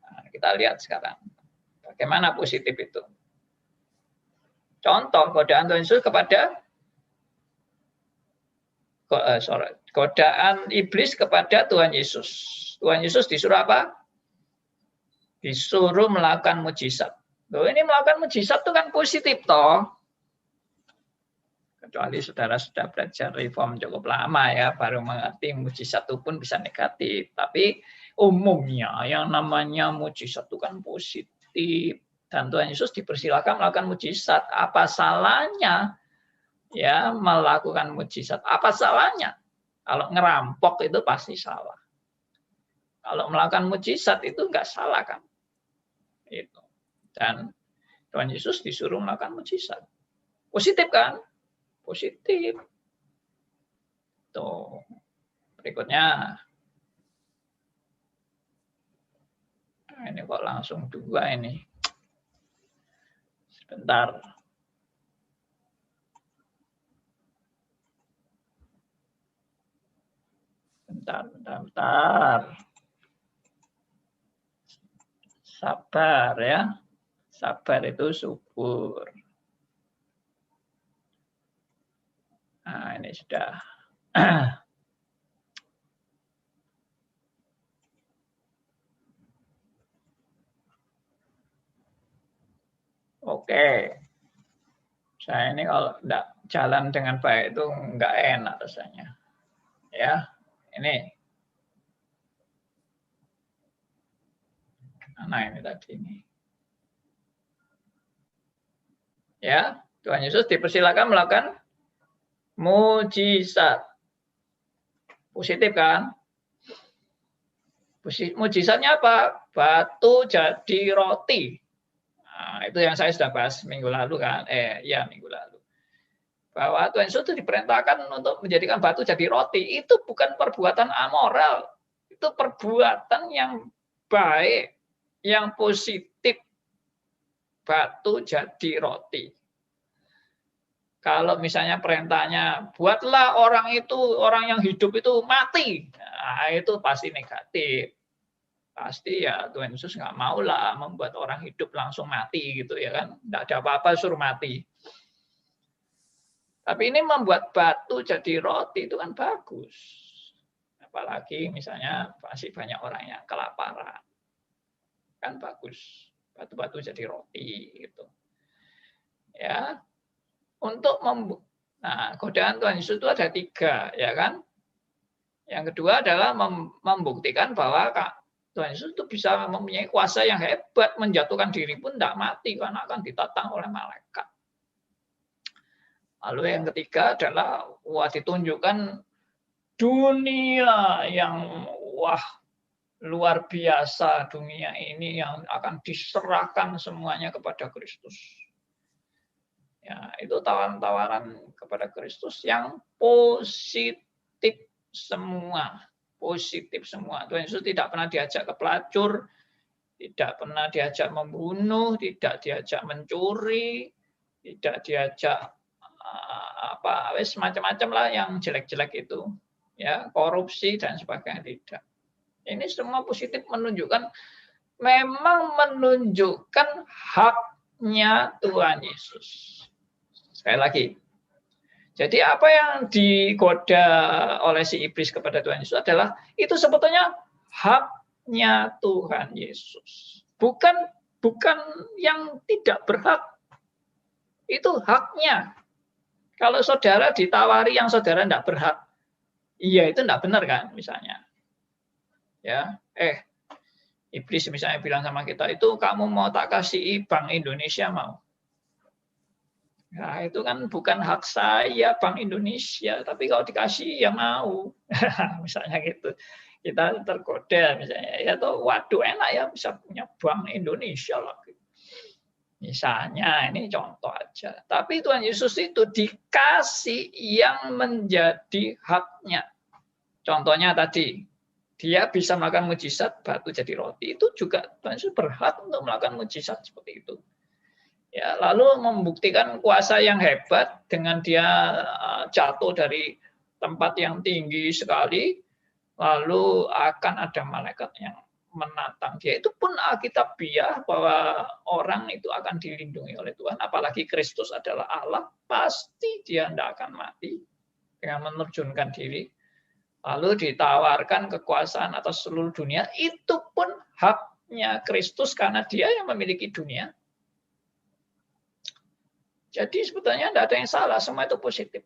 Nah, kita lihat sekarang. Bagaimana positif itu? Contoh godaan Tuhan Yesus kepada godaan iblis kepada Tuhan Yesus. Tuhan Yesus disuruh apa? Disuruh melakukan mujizat. Loh, ini melakukan mujizat itu kan positif toh. Kecuali saudara sudah belajar reform cukup lama ya, baru mengerti mujizat itu pun bisa negatif. Tapi umumnya yang namanya mujizat itu kan positif. Dan Tuhan Yesus dipersilakan melakukan mujizat. Apa salahnya ya melakukan mujizat? Apa salahnya? Kalau ngerampok itu pasti salah. Kalau melakukan mujizat itu enggak salah kan? Itu. Dan Tuhan Yesus disuruh melakukan mujizat. Positif kan? Positif. Tuh. Berikutnya. Nah, ini kok langsung 2 ini. Sebentar. Bentar. Sabar ya. Sabar itu subur. Nah, ini sudah. Oke. Saya ini kalau tidak jalan dengan baik itu enggak enak rasanya. Ya, ini. Nah, ini tadi ini. Ya, Tuhan Yesus dipersilakan melakukan mujizat. Positif kan? Mujizatnya apa? Batu jadi roti. Nah, itu yang saya sudah bahas minggu lalu kan? Minggu lalu. Bahwa Tuhan Yesus itu diperintahkan untuk menjadikan batu jadi roti. Itu bukan perbuatan amoral. Itu perbuatan yang baik, yang positif. Batu jadi roti. Kalau misalnya perintahnya, buatlah orang yang hidup itu mati. Nah, itu pasti negatif. Pasti ya Tuhan Yesus nggak mau lah membuat orang hidup langsung mati gitu ya kan. Nggak ada apa-apa suruh mati. Tapi ini membuat batu jadi roti itu kan bagus. Apalagi misalnya masih banyak orang yang kelaparan. Kan bagus. Batu-batu jadi roti gitu. Ya. Untuk godaan Tuhan Yesus itu ada 3, ya kan? Yang kedua adalah membuktikan bahwa Tuhan Yesus itu bisa mempunyai kuasa yang hebat, menjatuhkan diri pun tidak mati karena akan ditatang oleh malaikat. Lalu yang ketiga adalah ditunjukkan dunia yang luar biasa, dunia ini yang akan diserahkan semuanya kepada Kristus. Ya, itu tawaran-tawaran kepada Kristus yang positif semua. Positif semua. Tuhan Yesus tidak pernah diajak ke pelacur, tidak pernah diajak membunuh, tidak diajak mencuri, tidak diajak macam-macam lah yang jelek-jelek itu. Ya, korupsi dan sebagainya tidak. Ini semua positif memang menunjukkan haknya Tuhan Yesus. Sekali lagi. Jadi apa yang digoda oleh si iblis kepada Tuhan Yesus adalah itu sebetulnya haknya Tuhan Yesus. Bukan yang tidak berhak. Itu haknya. Kalau saudara ditawari yang saudara tidak berhak, iya itu tidak benar kan misalnya. Ya, iblis misalnya bilang sama kita, itu kamu mau tak kasih Bank Indonesia mau. Nah, itu kan bukan hak saya Bank Indonesia, tapi kalau dikasih ya mau. Misalnya gitu. Kita tergoda misalnya, ya tuh waduh enak ya bisa punya Bank Indonesia lagi. Misalnya ini contoh aja. Tapi Tuhan Yesus itu dikasih yang menjadi haknya. Contohnya tadi, dia bisa melakukan mujizat batu jadi roti. Itu juga Tuhan Yesus berhak untuk melakukan mujizat seperti itu. Ya, lalu membuktikan kuasa yang hebat dengan dia jatuh dari tempat yang tinggi sekali, lalu akan ada malaikat yang menatang dia. Itu pun alkitabiah bahwa orang itu akan dilindungi oleh Tuhan. Apalagi Kristus adalah Allah, pasti dia tidak akan mati dengan menerjunkan diri. Lalu ditawarkan kekuasaan atas seluruh dunia, itu pun haknya Kristus karena dia yang memiliki dunia. Jadi sebetulnya tidak ada yang salah, semua itu positif.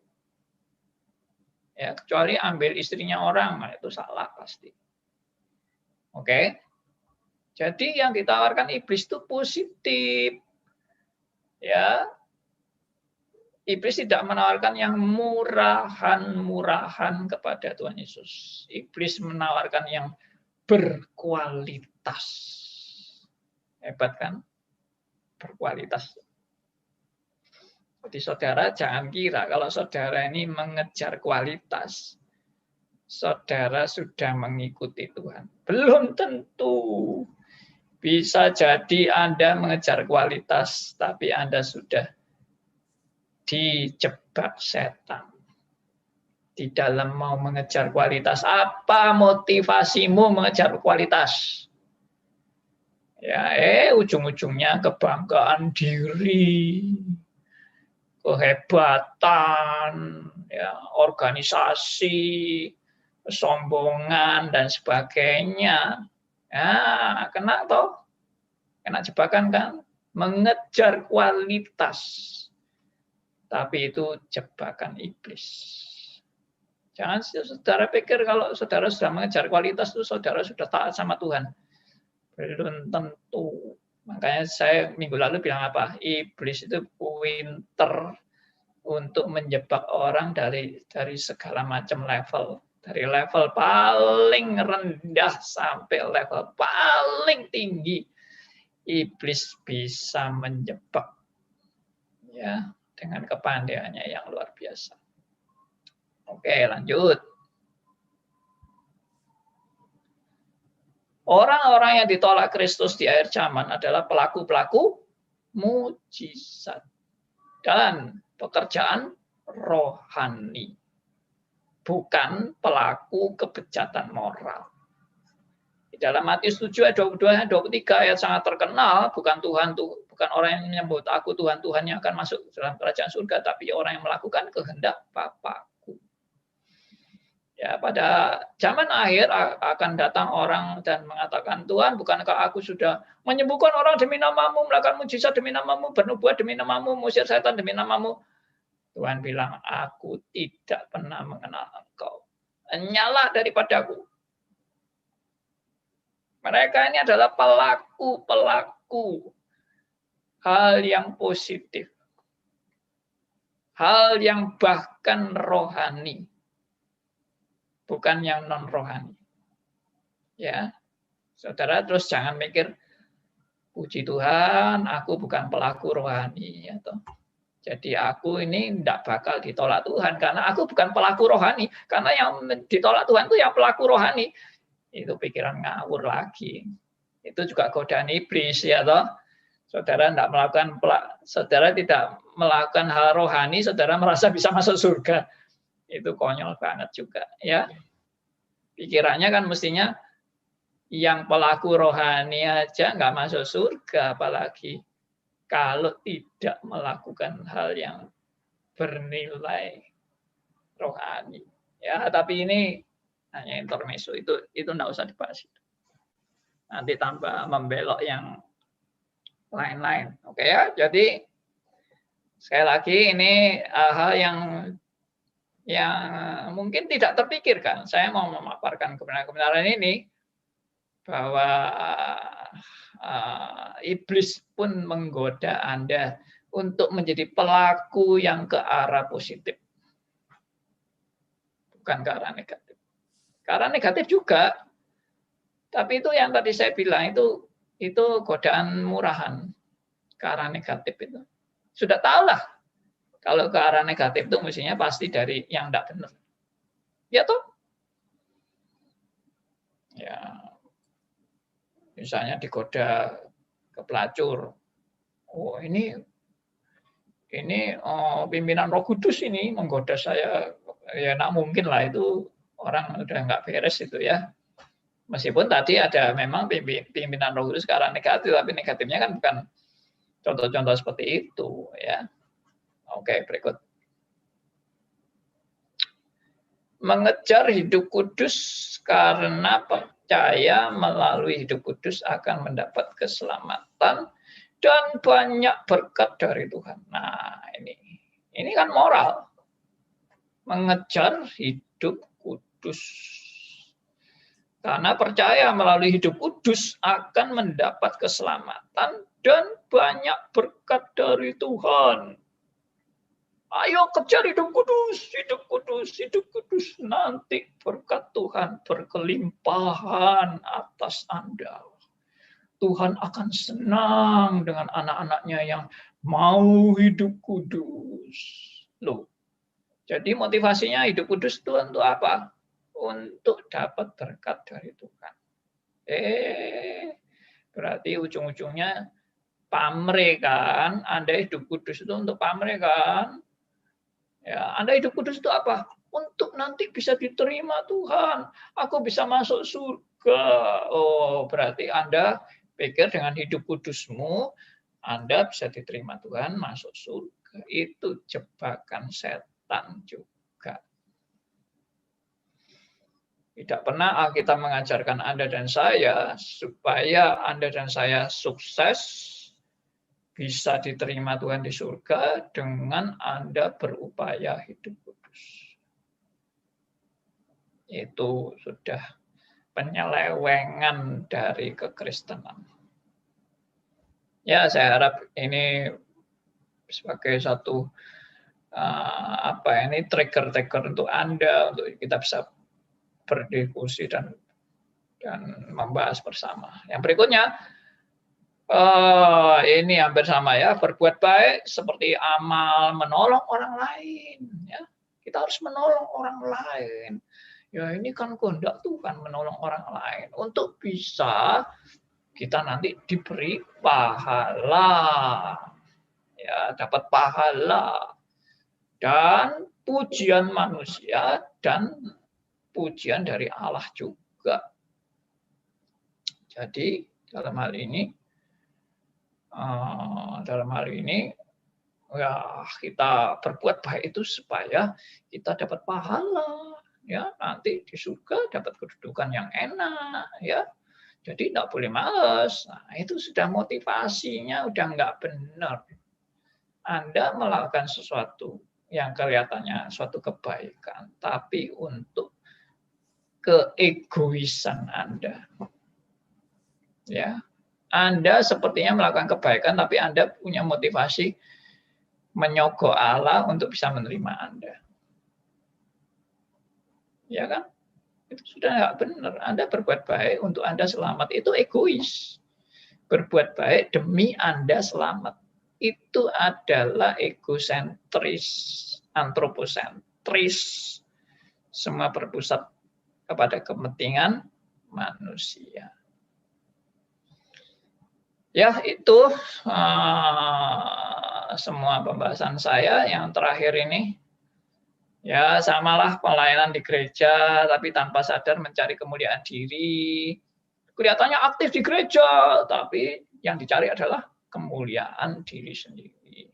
Ya, kecuali ambil istrinya orang, nah itu salah pasti. Oke. Jadi yang ditawarkan iblis itu positif. Ya. Iblis tidak menawarkan yang murahan-murahan kepada Tuhan Yesus. Iblis menawarkan yang berkualitas. Hebat kan? Berkualitas. Jadi saudara jangan kira kalau saudara ini mengejar kualitas, saudara sudah mengikuti Tuhan. Belum tentu. Bisa jadi Anda mengejar kualitas, tapi Anda sudah dijebak setan. Di dalam mau mengejar kualitas. Apa motivasimu mengejar kualitas? Ya, ujung-ujungnya kebanggaan diri, kehebatan, ya, organisasi, kesombongan dan sebagainya. Ya, kena toh? Kena jebakan kan? Mengejar kualitas. Tapi itu jebakan iblis. Jangan saudara pikir kalau saudara sudah mengejar kualitas itu saudara sudah taat sama Tuhan. Belum tentu. Makanya saya minggu lalu bilang apa? Iblis itu pinter untuk menjebak orang dari segala macam level. Dari level paling rendah sampai level paling tinggi. Iblis bisa menjebak. Ya, dengan kepandaiannya yang luar biasa. Oke, lanjut. Orang-orang yang ditolak Kristus di akhir zaman adalah pelaku-pelaku mujizat dan pekerjaan rohani, bukan pelaku kebejatan moral. Di dalam Matius 7 ayat 22 23 ayat sangat terkenal, bukan orang yang menyebut aku Tuhan yang akan masuk dalam kerajaan surga, tapi orang yang melakukan kehendak Bapa-Ku. Ya, pada zaman akhir akan datang orang dan mengatakan, Tuhan, bukankah aku sudah menyembuhkan orang demi namamu, melakukan mujizat demi namamu, bernubuat demi namamu, mengusir setan demi namamu. Tuhan bilang, aku tidak pernah mengenal engkau. Nyala daripadaku. Mereka ini adalah pelaku-pelaku hal yang positif. Hal yang bahkan rohani. Bukan yang non-rohani. Ya, saudara terus jangan mikir, puji Tuhan, aku bukan pelaku rohani. Atau, jadi aku ini tidak bakal ditolak Tuhan, karena aku bukan pelaku rohani. Karena yang ditolak Tuhan itu yang pelaku rohani. Itu pikiran ngawur lagi. Itu juga godaan iblis, ya toh. Saudara tidak melakukan hal rohani, saudara merasa bisa masuk surga. Itu konyol banget juga, ya. Pikirannya kan mestinya yang pelaku rohani aja nggak masuk surga, apalagi kalau tidak melakukan hal yang bernilai rohani. Ya, tapi ini hanya intermezzo, itu nggak usah dibahas. Nanti tambah membelok yang lain-lain. Oke ya, jadi sekali lagi ini hal yang mungkin tidak terpikirkan. Saya mau memaparkan kebenaran ini bahwa iblis pun menggoda Anda untuk menjadi pelaku yang ke arah positif, bukan ke arah negatif. Ke arah negatif juga, tapi itu yang tadi saya bilang itu godaan murahan ke arah negatif itu. Sudah tahulah. Kalau ke arah negatif itu mestinya pasti dari yang tidak benar. Ya toh? Ya. Misalnya digoda ke pelacur. Oh, ini pimpinan Roh Kudus ini menggoda saya. Ya nak mungkin lah, itu orang udah nggak beres itu ya. Meskipun tadi ada memang pimpinan Roh Kudus ke arah negatif, tapi negatifnya kan bukan contoh-contoh seperti itu ya. Oke, berikut. Mengejar hidup kudus karena percaya melalui hidup kudus akan mendapat keselamatan dan banyak berkat dari Tuhan. Nah, ini kan moral. Mengejar hidup kudus. Karena percaya melalui hidup kudus akan mendapat keselamatan dan banyak berkat dari Tuhan. Ayo kejar hidup kudus, hidup kudus, hidup kudus. Nanti berkat Tuhan berkelimpahan atas Anda. Tuhan akan senang dengan anak-anaknya yang mau hidup kudus. Loh, jadi motivasinya hidup kudus itu untuk apa? Untuk dapat berkat dari Tuhan. Berarti ujung-ujungnya pamrih kan? Anda hidup kudus itu untuk pamrih kan? Ya, Anda hidup kudus itu apa? Untuk nanti bisa diterima Tuhan. Aku bisa masuk surga. Oh, berarti Anda pikir dengan hidup kudusmu, Anda bisa diterima Tuhan, masuk surga. Itu jebakan setan juga. Tidak pernah Alkitab mengajarkan Anda dan saya supaya Anda dan saya sukses bisa diterima Tuhan di surga dengan Anda berupaya hidup kudus. Itu sudah penyelewengan dari kekristenan. Ya, saya harap ini sebagai satu trigger-trigger untuk Anda untuk kita bisa berdiskusi dan membahas bersama. Yang berikutnya, ini hampir sama ya, berbuat baik seperti amal menolong orang lain. Ya, kita harus menolong orang lain. Ya, ini kan kehendak Tuhan menolong orang lain untuk bisa kita nanti diberi pahala. Ya, dapat pahala dan pujian manusia dan pujian dari Allah juga. Jadi dalam hal ini ya kita berbuat baik itu supaya kita dapat pahala, ya nanti di surga dapat kedudukan yang enak, ya. Jadi tidak boleh males. Nah, itu sudah motivasinya udah nggak benar. Anda melakukan sesuatu yang kelihatannya suatu kebaikan, tapi untuk keegoisan Anda. Ya, Anda sepertinya melakukan kebaikan, tapi Anda punya motivasi menyogok Allah untuk bisa menerima Anda. Ya kan? Itu sudah nggak benar. Anda berbuat baik untuk Anda selamat, itu egois. Berbuat baik demi Anda selamat, itu adalah egosentris, antroposentris. Semua berpusat kepada kepentingan manusia. Ya, itu semua pembahasan saya yang terakhir ini. Ya, samalah pelayanan di gereja, tapi tanpa sadar mencari kemuliaan diri. Kelihatannya aktif di gereja, tapi yang dicari adalah kemuliaan diri sendiri.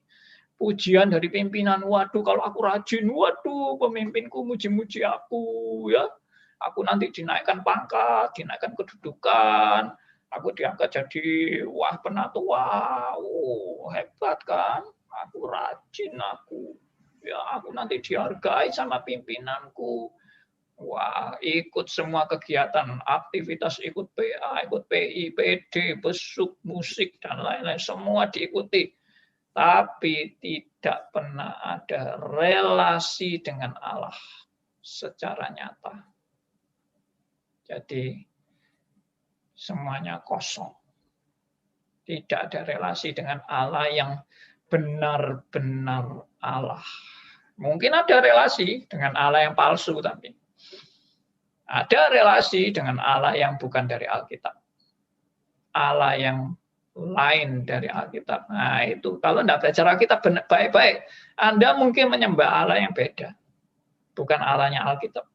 Pujian dari pimpinan, waduh kalau aku rajin, waduh pemimpinku muji-muji aku, ya. Aku nanti dinaikkan pangkat, dinaikkan kedudukan, aku diangkat jadi penatua, hebat kan, aku rajin aku, ya aku nanti dihargai sama pimpinanku. Wah, ikut semua kegiatan, aktivitas, ikut PA, ikut PI, PD, besuk, musik dan lain-lain, semua diikuti. Tapi tidak pernah ada relasi dengan Allah secara nyata. Jadi semuanya kosong. Tidak ada relasi dengan Allah yang benar-benar Allah. Mungkin ada relasi dengan Allah yang palsu, tapi ada relasi dengan Allah yang bukan dari Alkitab. Allah yang lain dari Alkitab. Nah itu, kalau tidak belajar Alkitab baik-baik, Anda mungkin menyembah Allah yang beda. Bukan Allahnya Alkitab.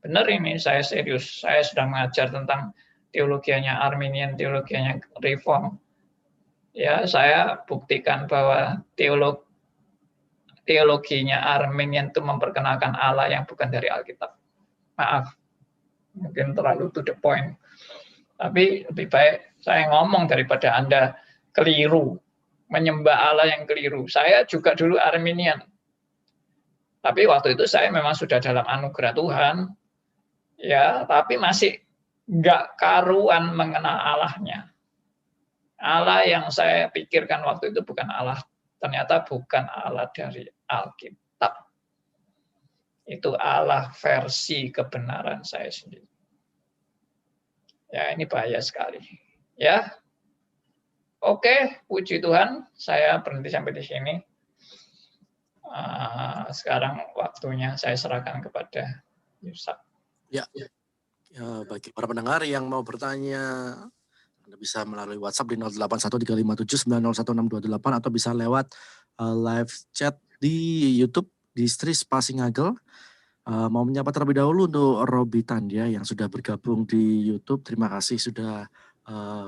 Benar ini, saya serius. Saya sudah mengajar tentang teologianya Arminian, teologianya Reform. Ya, saya buktikan bahwa teologinya Arminian itu memperkenalkan Allah yang bukan dari Alkitab. Maaf, mungkin terlalu to the point. Tapi lebih baik saya ngomong daripada Anda keliru, menyembah Allah yang keliru. Saya juga dulu Arminian, tapi waktu itu saya memang sudah dalam anugerah Tuhan, ya, tapi masih nggak karuan mengenal Allahnya. Allah yang saya pikirkan waktu itu bukan Allah, ternyata bukan Allah dari Alkitab. Itu Allah versi kebenaran saya sendiri. Ya, ini bahaya sekali. Ya, oke, puji Tuhan, saya berhenti sampai di sini. Sekarang waktunya saya serahkan kepada Yusuf. Ya, bagi para pendengar yang mau bertanya, Anda bisa melalui WhatsApp di 081357901628 atau bisa lewat live chat di YouTube di Stris Pasingagel. Mau menyapa terlebih dahulu untuk Robi Tandia yang sudah bergabung di YouTube. Terima kasih sudah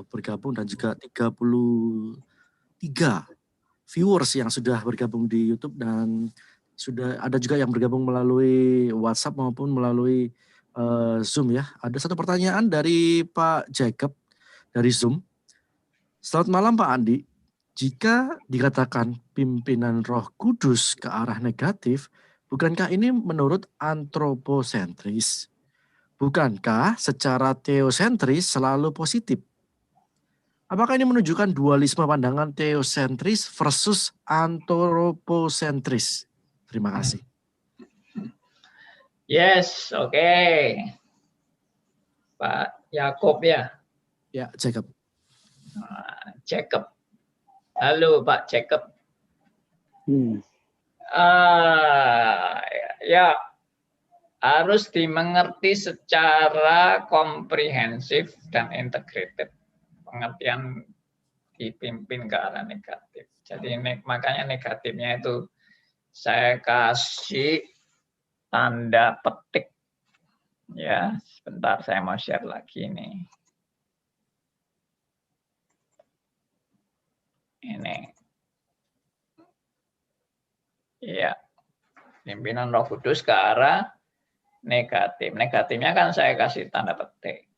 bergabung, dan juga 33 viewers yang sudah bergabung di YouTube, dan sudah ada juga yang bergabung melalui WhatsApp maupun melalui Zoom ya. Ada satu pertanyaan dari Pak Jacob dari Zoom. Selamat malam Pak Andi. Jika dikatakan pimpinan Roh Kudus ke arah negatif, bukankah ini menurut antroposentris? Bukankah secara teosentris selalu positif? Apakah ini menunjukkan dualisme pandangan teosentris versus antroposentris? Terima kasih. Yes, oke. Pak Yakob ya? Ya, Jacob. Jacob. Halo Pak Jacob. Ya, harus dimengerti secara komprehensif dan integrated. Pengertian dipimpin ke arah negatif. Jadi makanya negatifnya itu saya kasih tanda petik. Ya, sebentar saya mau share lagi nih. Ini. Ya, pimpinan Roh Kudus ke arah negatif. Negatifnya kan saya kasih tanda petik.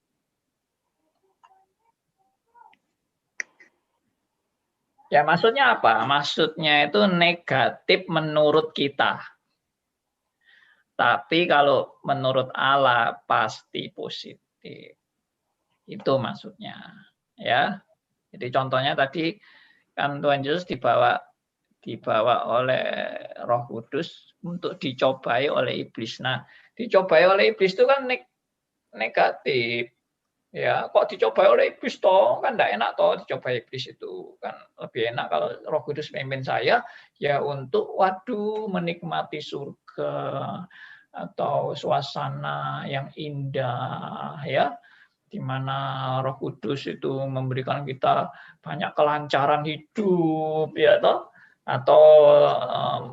Ya, maksudnya apa? Maksudnya itu negatif menurut kita. Tapi kalau menurut Allah pasti positif. Itu maksudnya. Ya. Jadi contohnya tadi kan Tuhan Yesus dibawa oleh Roh Kudus untuk dicobai oleh iblis. Nah, dicobai oleh iblis itu kan negatif. Ya, kok dicobai oleh iblis toh? Kan enggak enak toh dicobai iblis itu. Kan lebih enak kalau Roh Kudus memimpin saya ya untuk menikmati surga atau suasana yang indah ya, di mana Roh Kudus itu memberikan kita banyak kelancaran hidup ya toh, atau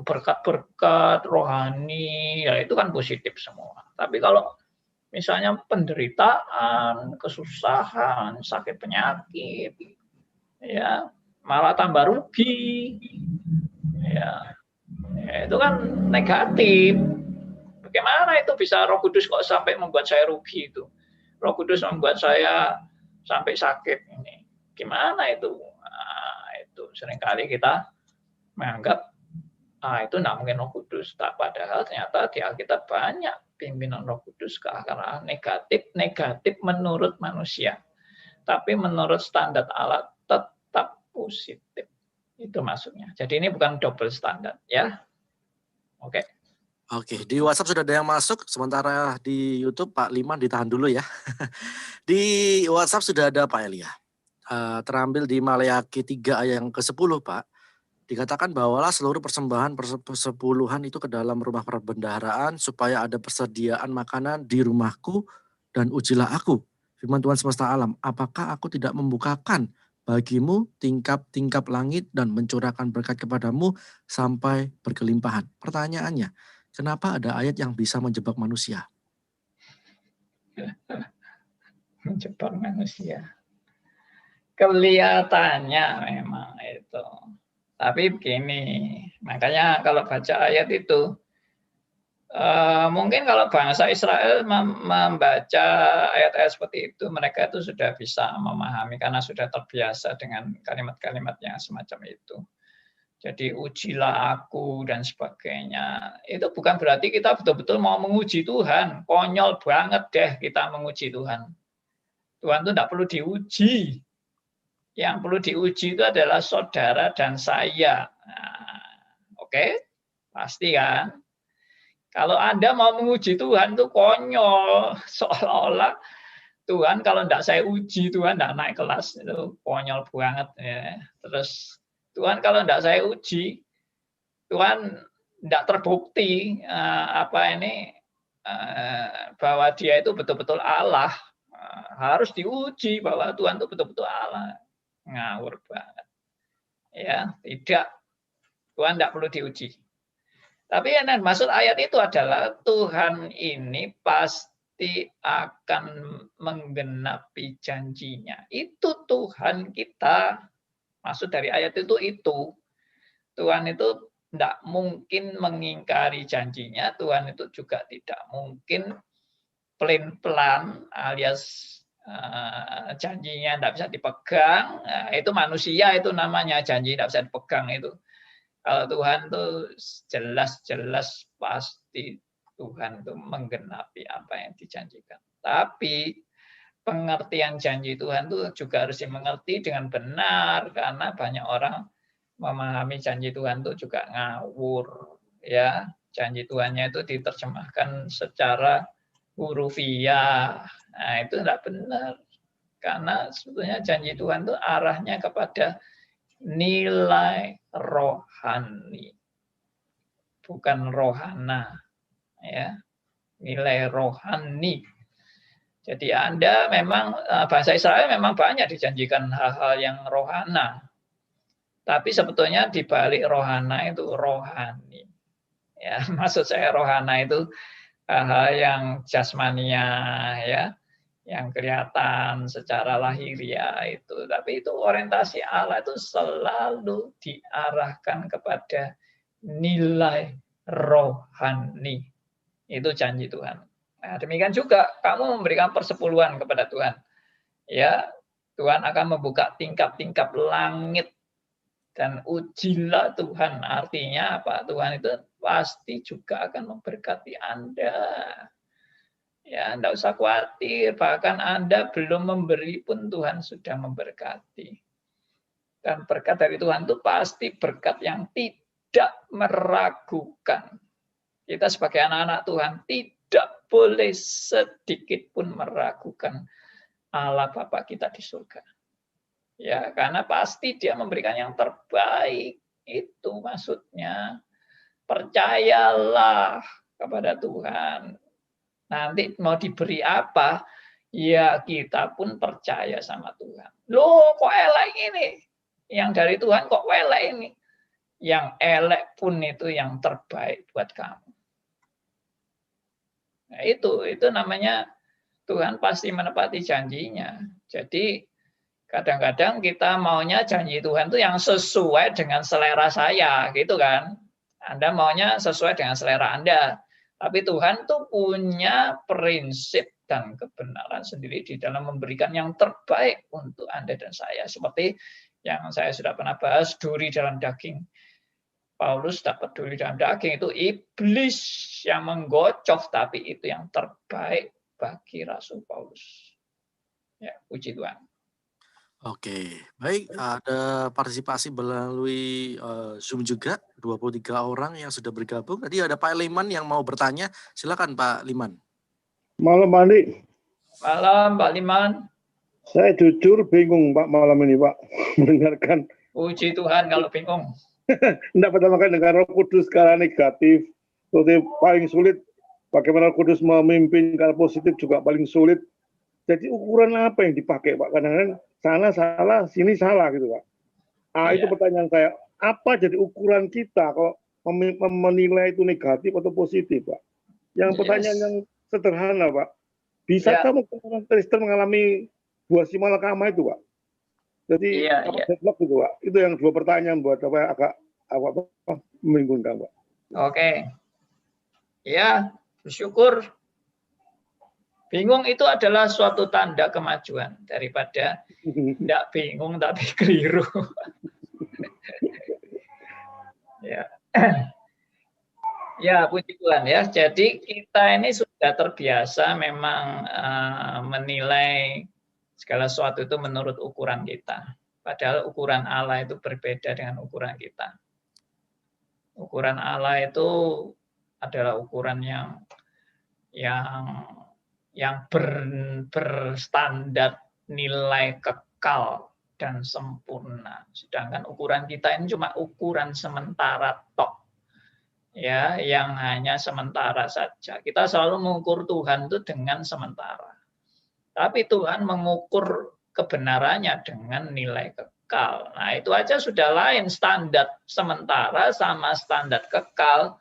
berkat-berkat rohani ya, itu kan positif semua. Tapi kalau misalnya penderitaan, kesusahan, sakit penyakit, ya malah tambah rugi, ya itu kan negatif. Bagaimana itu bisa Roh Kudus kok sampai membuat saya rugi itu? Roh Kudus membuat saya sampai sakit ini. Gimana itu? Nah, itu seringkali kita menganggap itu tidak mungkin Roh Kudus. Padahal ternyata di Alkitab banyak pimpinan Roh Kudus ke arah negatif menurut manusia. Tapi menurut standar Allah tetap positif. Itu maksudnya. Jadi ini bukan double standar ya. Oke. Oke, di WhatsApp sudah ada yang masuk, sementara di YouTube Pak Liman ditahan dulu ya. Di WhatsApp sudah ada Pak Elia. Terambil di Maleakhi 3 ayat yang ke-10 Pak. Dikatakan bawalah seluruh persembahan persepuluhan itu ke dalam rumah perbendaharaan supaya ada persediaan makanan di rumahku, dan ujilah aku, firman Tuhan semesta alam, apakah aku tidak membukakan bagimu tingkap-tingkap langit dan mencurahkan berkat kepadamu sampai berkelimpahan. Pertanyaannya, kenapa ada ayat yang bisa menjebak manusia? Menjebak manusia. Kelihatannya memang itu. Tapi begini, makanya kalau baca ayat itu, Mungkin kalau bangsa Israel membaca ayat-ayat seperti itu, mereka itu sudah bisa memahami karena sudah terbiasa dengan kalimat-kalimat yang semacam itu. Jadi ujilah aku dan sebagainya. Itu bukan berarti kita betul-betul mau menguji Tuhan. Konyol banget deh kita menguji Tuhan. Tuhan itu tidak perlu diuji. Yang perlu diuji itu adalah saudara dan saya. Nah, oke, pasti kan? Kalau Anda mau menguji Tuhan itu konyol, seolah-olah Tuhan kalau tidak saya uji, Tuhan tidak naik kelas, itu konyol banget. Ya. Terus Tuhan kalau tidak saya uji, Tuhan tidak terbukti bahwa Dia itu betul-betul Allah. Harus diuji bahwa Tuhan itu betul-betul Allah. Ngawur banget. Ya, tidak. Tuhan tidak perlu diuji. Tapi yang maksud ayat itu adalah Tuhan ini pasti akan menggenapi janjinya. Itu Tuhan kita. Maksud dari ayat itu. Tuhan itu tidak mungkin mengingkari janjinya. Tuhan itu juga tidak mungkin pelin-pelan alias janjinya tidak bisa dipegang. Nah, itu manusia itu namanya janji tidak bisa dipegang itu. Kalau Tuhan tuh jelas-jelas pasti Tuhan tuh menggenapi apa yang dijanjikan. Tapi pengertian janji Tuhan tuh juga harus dimengerti dengan benar karena banyak orang memahami janji Tuhan tuh juga ngawur, ya. Janji Tuhannya itu diterjemahkan secara hurufiah. Nah, itu tidak benar. Karena sebetulnya janji Tuhan itu arahnya kepada nilai rohani, bukan rohana, ya, nilai rohani. Jadi Anda memang bangsa Israel memang banyak dijanjikan hal-hal yang rohana, tapi sebetulnya di balik rohana itu rohani. Ya, maksud saya rohana itu hal-hal yang jasmania, ya, yang kelihatan secara lahiriah itu. Tapi itu orientasi Allah itu selalu diarahkan kepada nilai rohani. Itu janji Tuhan. Nah, demikian juga kamu memberikan persepuluhan kepada Tuhan. Ya, Tuhan akan membuka tingkap-tingkap langit dan ujilah Tuhan. Artinya apa? Tuhan itu pasti juga akan memberkati Anda. Ya, enggak usah khawatir, bahkan Anda belum memberi pun Tuhan sudah memberkati. Dan berkat dari Tuhan itu pasti berkat yang tidak meragukan. Kita sebagai anak-anak Tuhan tidak boleh sedikit pun meragukan Allah Bapa kita di surga. Ya, karena pasti Dia memberikan yang terbaik. Itu maksudnya. Percayalah kepada Tuhan. Nanti mau diberi apa, ya kita pun percaya sama Tuhan. Loh, kok elek ini? Yang dari Tuhan kok elek ini? Yang elek pun itu yang terbaik buat kamu. Nah, itu namanya Tuhan pasti menepati janjinya. Jadi kadang-kadang kita maunya janji Tuhan itu yang sesuai dengan selera saya, gitu kan? Anda maunya sesuai dengan selera Anda. Tapi Tuhan tuh punya prinsip dan kebenaran sendiri di dalam memberikan yang terbaik untuk Anda dan saya. Seperti yang saya sudah pernah bahas, duri dalam daging. Paulus dapat duri dalam daging, itu iblis yang menggocok, tapi itu yang terbaik bagi Rasul Paulus. Ya, puji Tuhan. Oke, baik, ada partisipasi melalui Zoom juga, 23 orang yang sudah bergabung. Tadi ada Pak Liman yang mau bertanya, silakan Pak Liman. Malam Pak Andi. Malam Pak Liman. Saya jujur bingung Pak malam ini Pak, mendengarkan. Puji Tuhan kalau bingung. Tidak pertama kali dengar Roh Kudus ke arah negatif, seperti paling sulit. Bagaimana Roh Kudus memimpin ke arah positif juga paling sulit. Jadi ukuran apa yang dipakai Pak? Kadang-kadang sana salah, sini salah gitu Pak. Itu pertanyaan saya. Apa jadi ukuran kita kalau menilai itu negatif atau positif Pak? Yang pertanyaan yang sederhana Pak. Bisakah orang Kristen mengalami buah si malakama itu Pak? Jadi deadlock gitu Pak. Itu yang dua pertanyaan buat apa agak membingungkan Pak. Oke. Ya, bersyukur. Bingung itu adalah suatu tanda kemajuan daripada tidak bingung tapi keliru. Ya. Ya, puji Tuhan ya. Jadi kita ini sudah terbiasa memang menilai segala sesuatu itu menurut ukuran kita. Padahal ukuran Allah itu berbeda dengan ukuran kita. Ukuran Allah itu adalah ukuran yang berstandar nilai kekal dan sempurna. Sedangkan ukuran kita ini cuma ukuran sementara tok. Ya, yang hanya sementara saja. Kita selalu mengukur Tuhan itu dengan sementara. Tapi Tuhan mengukur kebenarannya dengan nilai kekal. Nah, itu aja sudah lain. Standar sementara sama standar kekal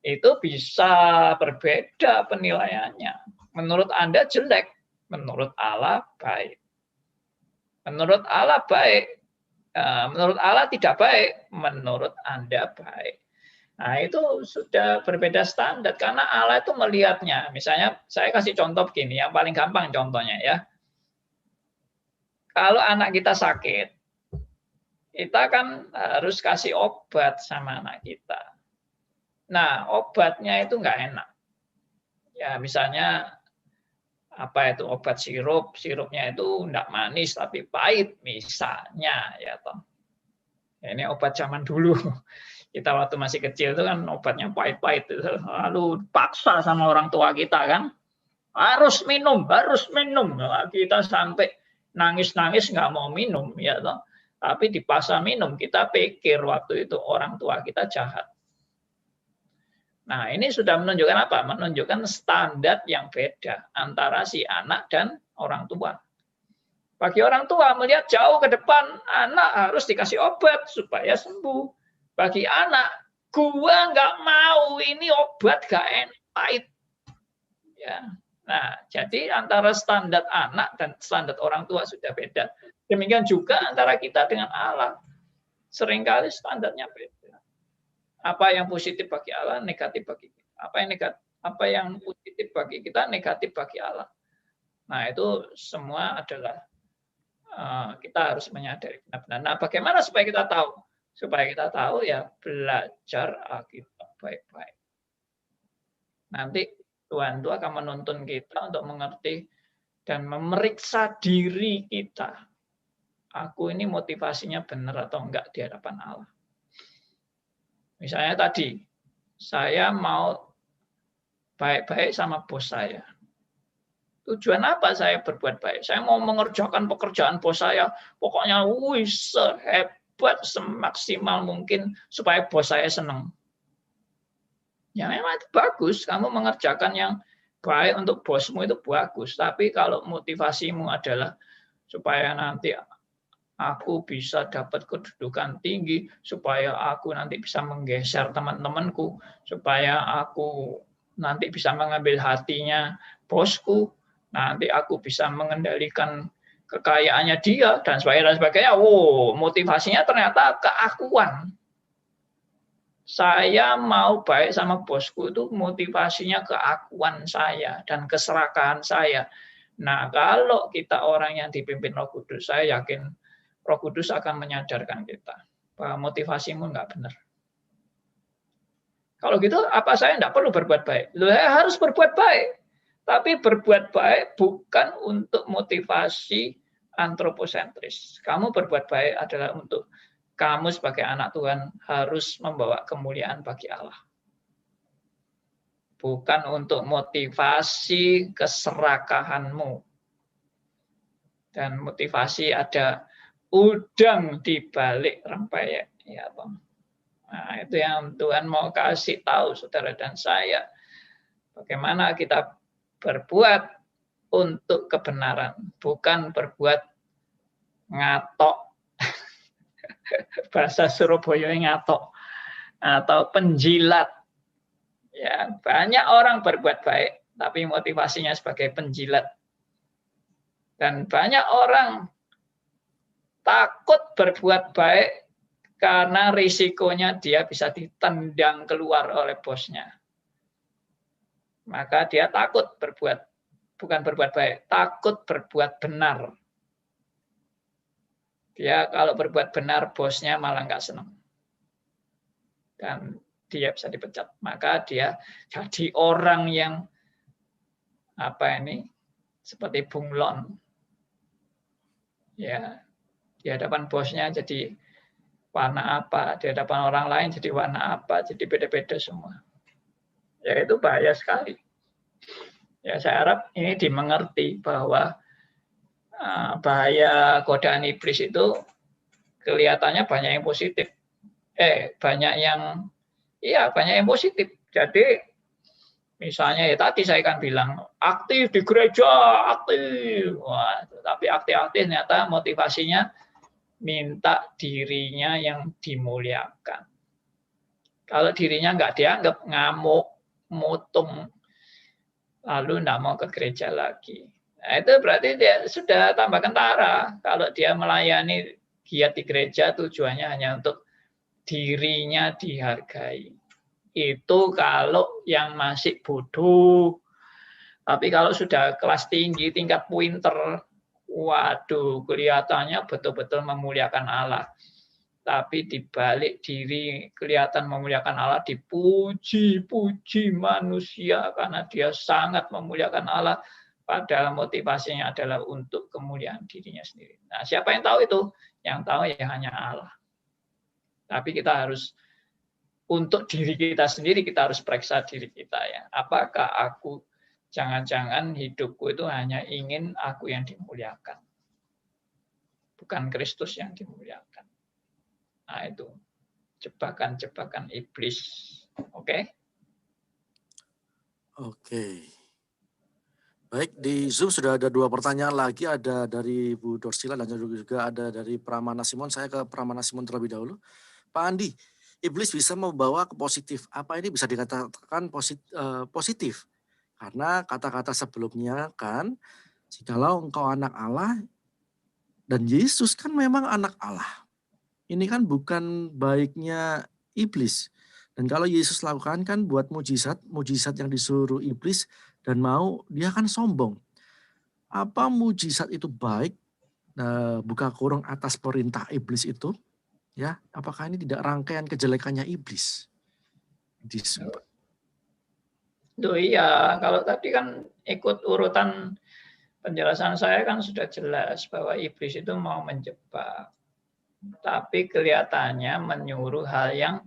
itu bisa berbeda penilaiannya. Menurut Anda jelek, menurut Allah baik. Menurut Allah baik, menurut Allah tidak baik, menurut Anda baik. Nah, itu sudah berbeda standar karena Allah itu melihatnya. Misalnya saya kasih contoh begini, yang paling gampang contohnya ya. Kalau anak kita sakit, kita kan harus kasih obat sama anak kita. Nah, obatnya itu nggak enak. Ya, misalnya apa itu obat sirup, sirupnya itu nggak manis tapi pahit misalnya ya toh. Ya, ini obat zaman dulu. Kita waktu masih kecil itu kan obatnya pahit-pahit, lalu paksa sama orang tua kita kan, harus minum. Nah, kita sampai nangis-nangis nggak mau minum ya toh. Tapi dipaksa minum, kita pikir waktu itu orang tua kita jahat. Nah, ini sudah menunjukkan apa? Menunjukkan standar yang beda antara si anak dan orang tua. Bagi orang tua melihat jauh ke depan, anak harus dikasih obat supaya sembuh. Bagi anak, gua nggak mau ini obat gak enak, pahit. Ya. Nah, jadi antara standar anak dan standar orang tua sudah beda. Demikian juga antara kita dengan Allah. Seringkali standarnya beda. Apa yang positif bagi Allah, negatif bagi kita. Apa yang positif bagi kita, negatif bagi Allah. Nah, itu semua adalah kita harus menyadari benar-benar. Nah, bagaimana supaya kita tahu? Supaya kita tahu ya belajar Alkitab baik-baik. Nanti Tuhan itu akan menuntun kita untuk mengerti dan memeriksa diri kita. Aku ini motivasinya benar atau enggak di hadapan Allah. Misalnya tadi, saya mau baik-baik sama bos saya. Tujuan apa saya berbuat baik? Saya mau mengerjakan pekerjaan bos saya. Pokoknya sehebat, semaksimal mungkin supaya bos saya senang. Ya memang itu bagus, kamu mengerjakan yang baik untuk bosmu itu bagus. Tapi kalau motivasimu adalah supaya nanti aku bisa dapat kedudukan tinggi, supaya aku nanti bisa menggeser teman-temanku, supaya aku nanti bisa mengambil hatinya bosku, nanti aku bisa mengendalikan kekayaannya dia, dan sebagainya. Wow, motivasinya ternyata keakuan. Saya mau baik sama bosku itu motivasinya keakuan saya dan keserakahan saya. Nah, kalau kita orang yang dipimpin Roh Kudus, saya yakin Roh Kudus akan menyadarkan kita bahwa motivasimu nggak benar. Kalau gitu, apa saya nggak perlu berbuat baik? Saya harus berbuat baik. Tapi berbuat baik bukan untuk motivasi antroposentris. Kamu berbuat baik adalah untuk kamu sebagai anak Tuhan harus membawa kemuliaan bagi Allah. Bukan untuk motivasi keserakahanmu. Dan motivasi ada udang di balik rempeyek. Ya, nah, itu yang Tuhan mau kasih tahu saudara dan saya. Bagaimana kita berbuat untuk kebenaran. Bukan berbuat ngatok. Bahasa Surabaya ngatok atau penjilat. Ya, banyak orang berbuat baik tapi motivasinya sebagai penjilat. Dan banyak orang takut berbuat baik karena risikonya dia bisa ditendang keluar oleh bosnya. maka dia takut bukan berbuat baik, takut berbuat benar. Dia kalau berbuat benar, bosnya malah nggak senang. Dan dia bisa dipecat. Maka dia jadi orang yang seperti bunglon. Ya, di hadapan bosnya jadi warna apa, di hadapan orang lain jadi warna apa, jadi beda-beda semua. Ya itu bahaya sekali. Ya saya harap ini dimengerti bahwa bahaya godaan iblis itu kelihatannya banyak yang positif. Banyak yang positif. Jadi misalnya ya tadi saya kan bilang aktif di gereja, aktif. Wah, tapi aktif-aktif ternyata motivasinya minta dirinya yang dimuliakan. Kalau dirinya nggak dianggap, ngamuk, mutung, lalu nggak mau ke gereja lagi. Nah, itu berarti dia sudah tambah kentara. Kalau dia melayani giat di gereja tujuannya hanya untuk dirinya dihargai. Itu kalau yang masih bodoh. Tapi kalau sudah kelas tinggi, tingkat pinter, waduh, kelihatannya betul-betul memuliakan Allah. Tapi di balik diri kelihatan memuliakan Allah, dipuji-puji manusia karena dia sangat memuliakan Allah. Padahal motivasinya adalah untuk kemuliaan dirinya sendiri. Nah, siapa yang tahu itu? Yang tahu ya hanya Allah. Tapi kita harus, untuk diri kita sendiri, kita harus periksa diri kita ya. Apakah aku, jangan-jangan hidupku itu hanya ingin aku yang dimuliakan. Bukan Kristus yang dimuliakan. Nah itu, jebakan-jebakan iblis. Oke? Oke. Baik, di Zoom sudah ada 2 pertanyaan lagi, ada dari Bu Dorsila dan juga ada dari Pramana Simon. Saya ke Pramana Simon terlebih dahulu. Pak Andi, iblis bisa membawa ke positif. Apa ini bisa dikatakan positif? Karena kata-kata sebelumnya kan, jikalau engkau anak Allah, dan Yesus kan memang anak Allah. Ini kan bukan baiknya iblis. Dan kalau Yesus lakukan kan buat mujizat yang disuruh iblis dan mau, dia kan sombong. Apa mujizat itu baik? Buka kurung atas perintah iblis itu, ya, apakah ini tidak rangkaian kejelekannya iblis? Loh iya, kalau tadi kan ikut urutan penjelasan saya kan sudah jelas bahwa iblis itu mau menjebak. Tapi kelihatannya menyuruh hal yang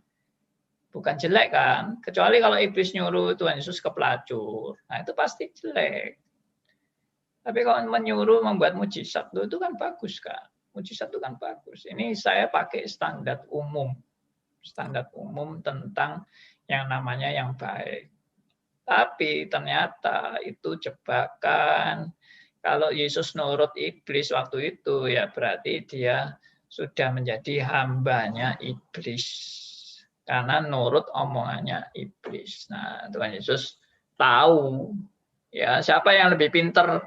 bukan jelek kan. Kecuali kalau iblis nyuruh Tuhan Yesus ke pelacur. Nah itu pasti jelek. Tapi kalau menyuruh membuat mujizat, itu kan bagus kan. Mujizat itu kan bagus. Ini saya pakai standar umum. Standar umum tentang yang namanya yang baik. Tapi ternyata itu jebakan. Kalau Yesus nurut iblis waktu itu, ya berarti dia sudah menjadi hambanya iblis. Karena nurut omongannya iblis. Nah, Tuhan Yesus tahu. Ya, siapa yang lebih pintar?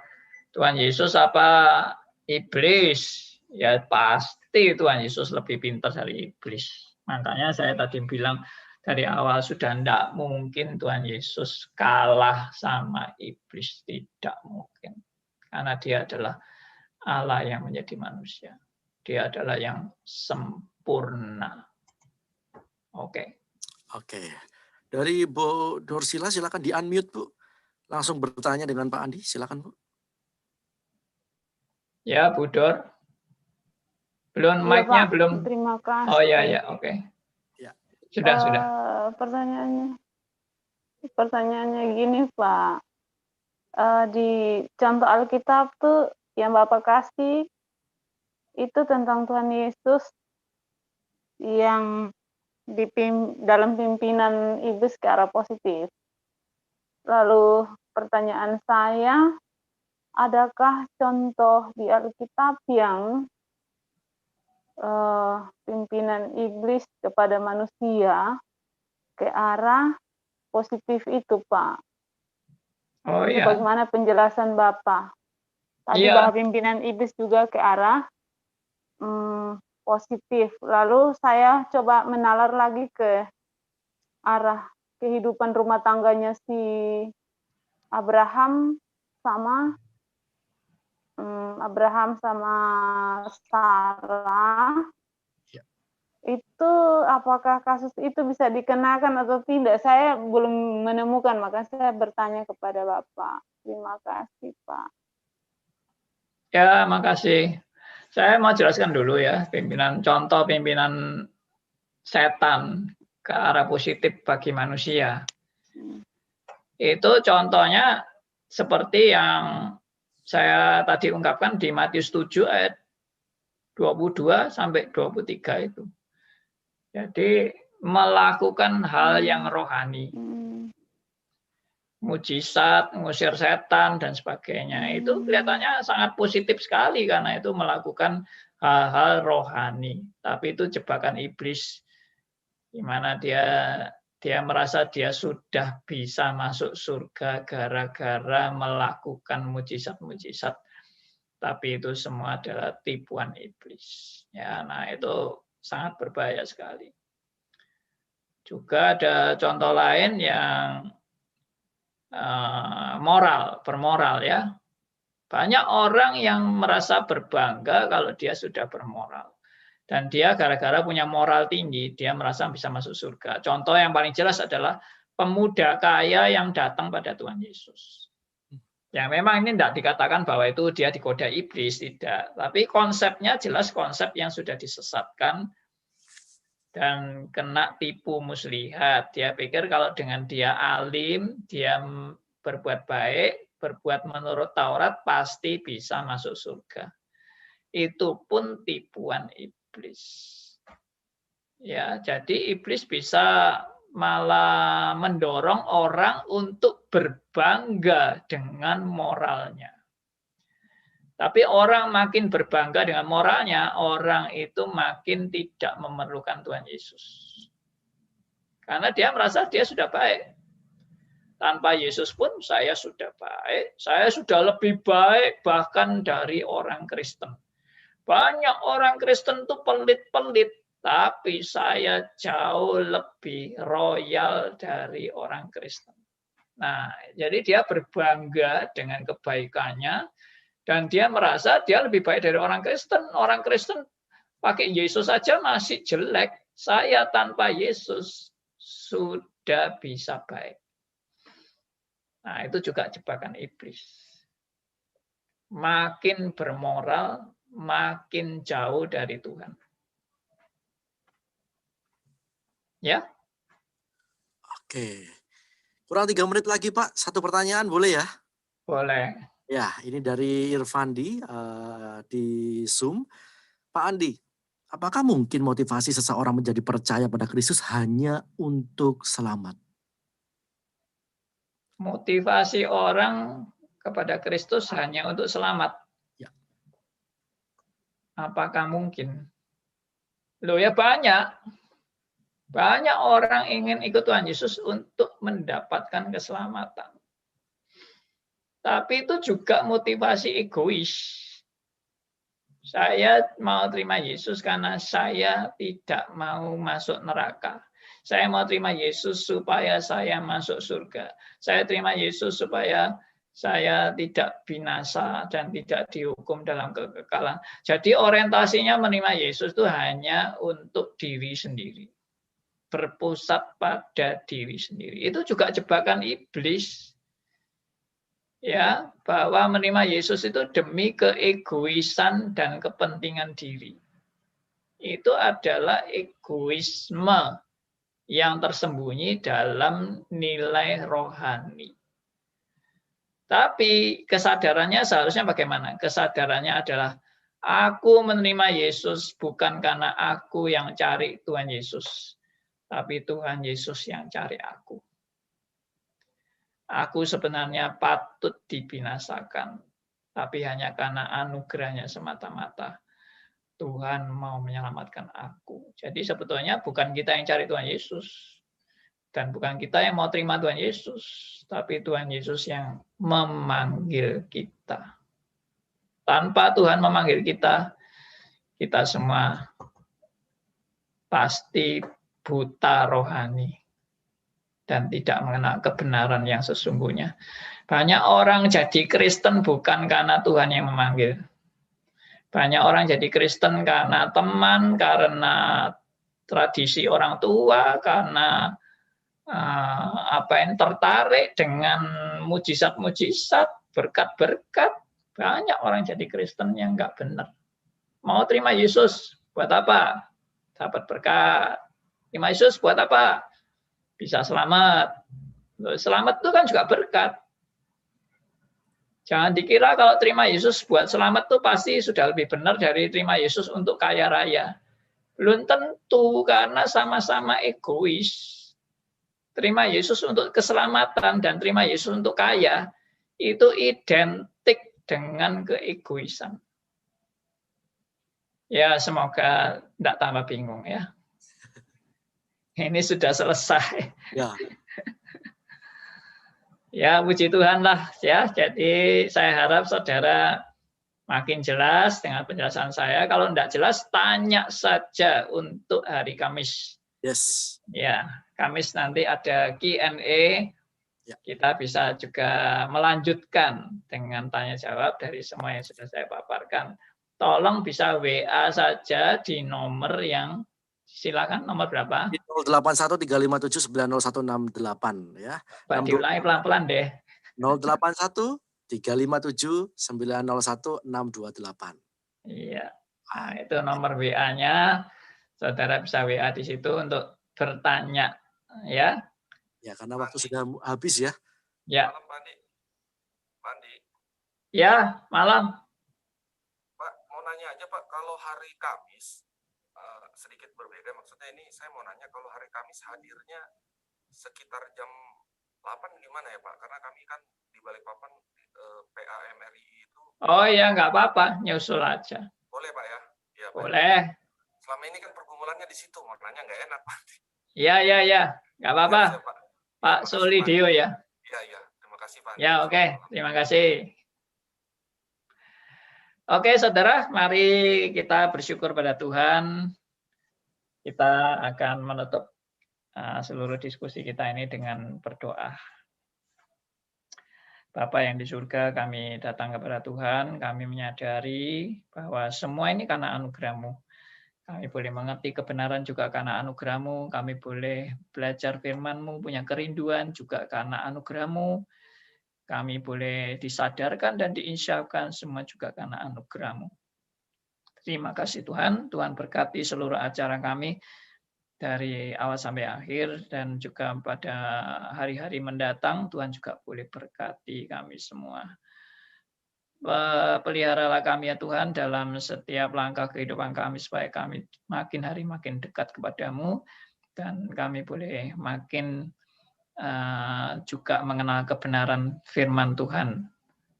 Tuhan Yesus apa iblis? Ya pasti Tuhan Yesus lebih pintar dari iblis. Makanya saya tadi bilang dari awal sudah tidak mungkin Tuhan Yesus kalah sama iblis. Tidak mungkin. Karena dia adalah Allah yang menjadi manusia. Dia adalah yang sempurna. Oke. Oke. Dari Bu Dorsila silakan di-unmute, Bu. Langsung bertanya dengan Pak Andi, silakan, Bu. Ya, Bu Dor. Belum Iya, mic-nya Pak. belum. Terima kasih. Oh ya, oke. Ya. Sudah. Pertanyaannya gini, Pak. Di contoh Alkitab tuh yang Bapak kasih itu tentang Tuhan Yesus yang dalam pimpinan iblis ke arah positif. Lalu pertanyaan saya, adakah contoh di Alkitab yang pimpinan iblis kepada manusia ke arah positif itu, Pak? Oh Itu ya. bagaimana penjelasan Bapak? Tadi Iya. bahwa pimpinan iblis juga ke arah positif. Lalu saya coba menalar lagi ke arah kehidupan rumah tangganya si Abraham sama Sarah Ya. itu apakah kasus itu bisa dikenakan atau tidak? Saya belum menemukan, maka saya bertanya kepada Bapak. Terima kasih, Pak. Ya, makasih. Saya mau jelaskan dulu ya, contoh pimpinan setan ke arah positif bagi manusia. Itu contohnya seperti yang saya tadi ungkapkan di Matius 7 ayat 22 sampai 23 itu. Jadi melakukan hal yang rohani. Mujizat, mengusir setan dan sebagainya. Itu kelihatannya sangat positif sekali karena itu melakukan hal-hal rohani. Tapi itu jebakan iblis di mana dia merasa dia sudah bisa masuk surga gara-gara melakukan mujizat-mujizat. Tapi itu semua adalah tipuan iblis. Ya, nah itu sangat berbahaya sekali. Juga ada contoh lain yang bermoral ya. Banyak orang yang merasa berbangga kalau dia sudah bermoral. Dan dia gara-gara punya moral tinggi, dia merasa bisa masuk surga. Contoh yang paling jelas adalah pemuda kaya yang datang pada Tuhan Yesus. Ya memang ini tidak dikatakan bahwa itu dia digoda iblis, tidak. Tapi konsepnya jelas konsep yang sudah disesatkan dan kena tipu muslihat. Dia pikir kalau dengan dia alim, dia berbuat baik, berbuat menurut Taurat, pasti bisa masuk surga. Itu pun tipuan iblis. Ya, jadi iblis bisa malah mendorong orang untuk berbangga dengan moralnya. Tapi orang makin berbangga dengan moralnya, orang itu makin tidak memerlukan Tuhan Yesus. Karena dia merasa dia sudah baik. Tanpa Yesus pun saya sudah baik, saya sudah lebih baik bahkan dari orang Kristen. Banyak orang Kristen itu pelit-pelit, tapi saya jauh lebih royal dari orang Kristen. Nah, jadi dia berbangga dengan kebaikannya, dan dia merasa dia lebih baik dari orang Kristen. Orang Kristen pakai Yesus saja masih jelek. Saya tanpa Yesus sudah bisa baik. Nah, itu juga jebakan iblis. Makin bermoral, makin jauh dari Tuhan. Ya? Oke. Kurang 3 menit lagi, Pak. Satu pertanyaan boleh ya? Boleh. Ya, ini dari Irfandi di Zoom. Pak Andi, apakah mungkin motivasi seseorang menjadi percaya pada Kristus hanya untuk selamat? Motivasi orang kepada Kristus hanya untuk selamat. Ya. Apakah mungkin? Loh ya banyak. Banyak orang ingin ikut Tuhan Yesus untuk mendapatkan keselamatan. Tapi itu juga motivasi egois. Saya mau terima Yesus karena saya tidak mau masuk neraka. Saya mau terima Yesus supaya saya masuk surga. Saya terima Yesus supaya saya tidak binasa dan tidak dihukum dalam kekekalan. Jadi orientasinya menerima Yesus itu hanya untuk diri sendiri. Berpusat pada diri sendiri. Itu juga jebakan iblis. Ya, bahwa menerima Yesus itu demi keegoisan dan kepentingan diri. Itu adalah egoisme yang tersembunyi dalam nilai rohani. Tapi kesadarannya seharusnya bagaimana? Kesadarannya adalah aku menerima Yesus bukan karena aku yang cari Tuhan Yesus, tapi Tuhan Yesus yang cari aku. Aku sebenarnya patut dibinasakan, tapi hanya karena anugerahnya semata-mata. Tuhan mau menyelamatkan aku. Jadi sebetulnya bukan kita yang cari Tuhan Yesus. Dan bukan kita yang mau terima Tuhan Yesus. Tapi Tuhan Yesus yang memanggil kita. Tanpa Tuhan memanggil kita, kita semua pasti buta rohani. dan tidak mengenal kebenaran yang sesungguhnya. Banyak orang jadi Kristen bukan karena Tuhan yang memanggil. Banyak orang jadi Kristen karena teman, karena tradisi orang tua, karena tertarik dengan mujizat-mujizat, berkat-berkat. Banyak orang jadi Kristen yang nggak benar. Mau terima Yesus, buat apa? Dapat berkat. Terima Yesus buat apa? Bisa selamat. Selamat itu kan juga berkat. Jangan dikira kalau terima Yesus buat selamat itu pasti sudah lebih benar dari terima Yesus untuk kaya raya. Belum tentu, karena sama-sama egois. Terima Yesus untuk keselamatan dan terima Yesus untuk kaya itu identik dengan keegoisan. Ya, semoga tidak tambah bingung ya. Ini sudah selesai. Ya. Ya, puji Tuhan lah ya. Jadi saya harap saudara makin jelas dengan penjelasan saya. Kalau tidak jelas, tanya saja untuk hari Kamis. Yes. Ya, Kamis nanti ada Q&A. Ya. Kita bisa juga melanjutkan dengan tanya jawab dari semua yang sudah saya paparkan. Tolong bisa WA saja di nomor yang silakan, nomor berapa? 08135790168 ya. Pak, diulangi pelan-pelan deh. 08135790168. Iya. Nah, itu nomor WA-nya. Saudara bisa WA di situ untuk bertanya ya. Ya, karena waktu sudah habis ya. Ya. Malam, Pak Andi. Ya, malam. Pak, mau nanya aja Pak, kalau hari Kamis, sedikit berbeda, maksudnya ini saya mau nanya kalau hari Kamis hadirnya sekitar jam 8 gimana ya Pak? Karena kami kan di Balikpapan PAMRI itu. Oh ya, nggak apa-apa, nyusul aja. Boleh Pak ya? Ya Pak. Boleh. Selama ini kan pergumulannya di situ, mau nanya nggak enak Pak. Ya, nggak apa-apa. Ya, Pak Solidio ya. Iya, terima kasih Pak. Ya, oke. Terima kasih. Oke, saudara, mari kita bersyukur pada Tuhan. Kita akan menutup seluruh diskusi kita ini dengan berdoa. Bapa yang di surga, kami datang kepada Tuhan, kami menyadari bahwa semua ini karena anugerah-Mu. Kami boleh mengerti kebenaran juga karena anugerah-Mu, kami boleh belajar firman-Mu, punya kerinduan juga karena anugerah-Mu. Kami boleh disadarkan dan diinsyafkan semua juga karena anugerah-Mu. Terima kasih Tuhan. Tuhan berkati seluruh acara kami dari awal sampai akhir. Dan juga pada hari-hari mendatang, Tuhan juga boleh berkati kami semua. Peliharalah kami ya Tuhan dalam setiap langkah kehidupan kami, supaya kami makin hari makin dekat kepadamu. Dan kami boleh makin juga mengenal kebenaran firman Tuhan,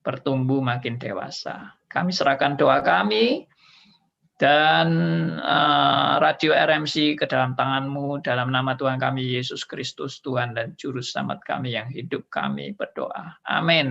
bertumbuh makin dewasa. Kami serahkan doa kami dan radio RMC ke dalam tangan-Mu, dalam nama Tuhan kami Yesus Kristus, Tuhan dan Juru Selamat kami yang hidup, kami berdoa. Amin.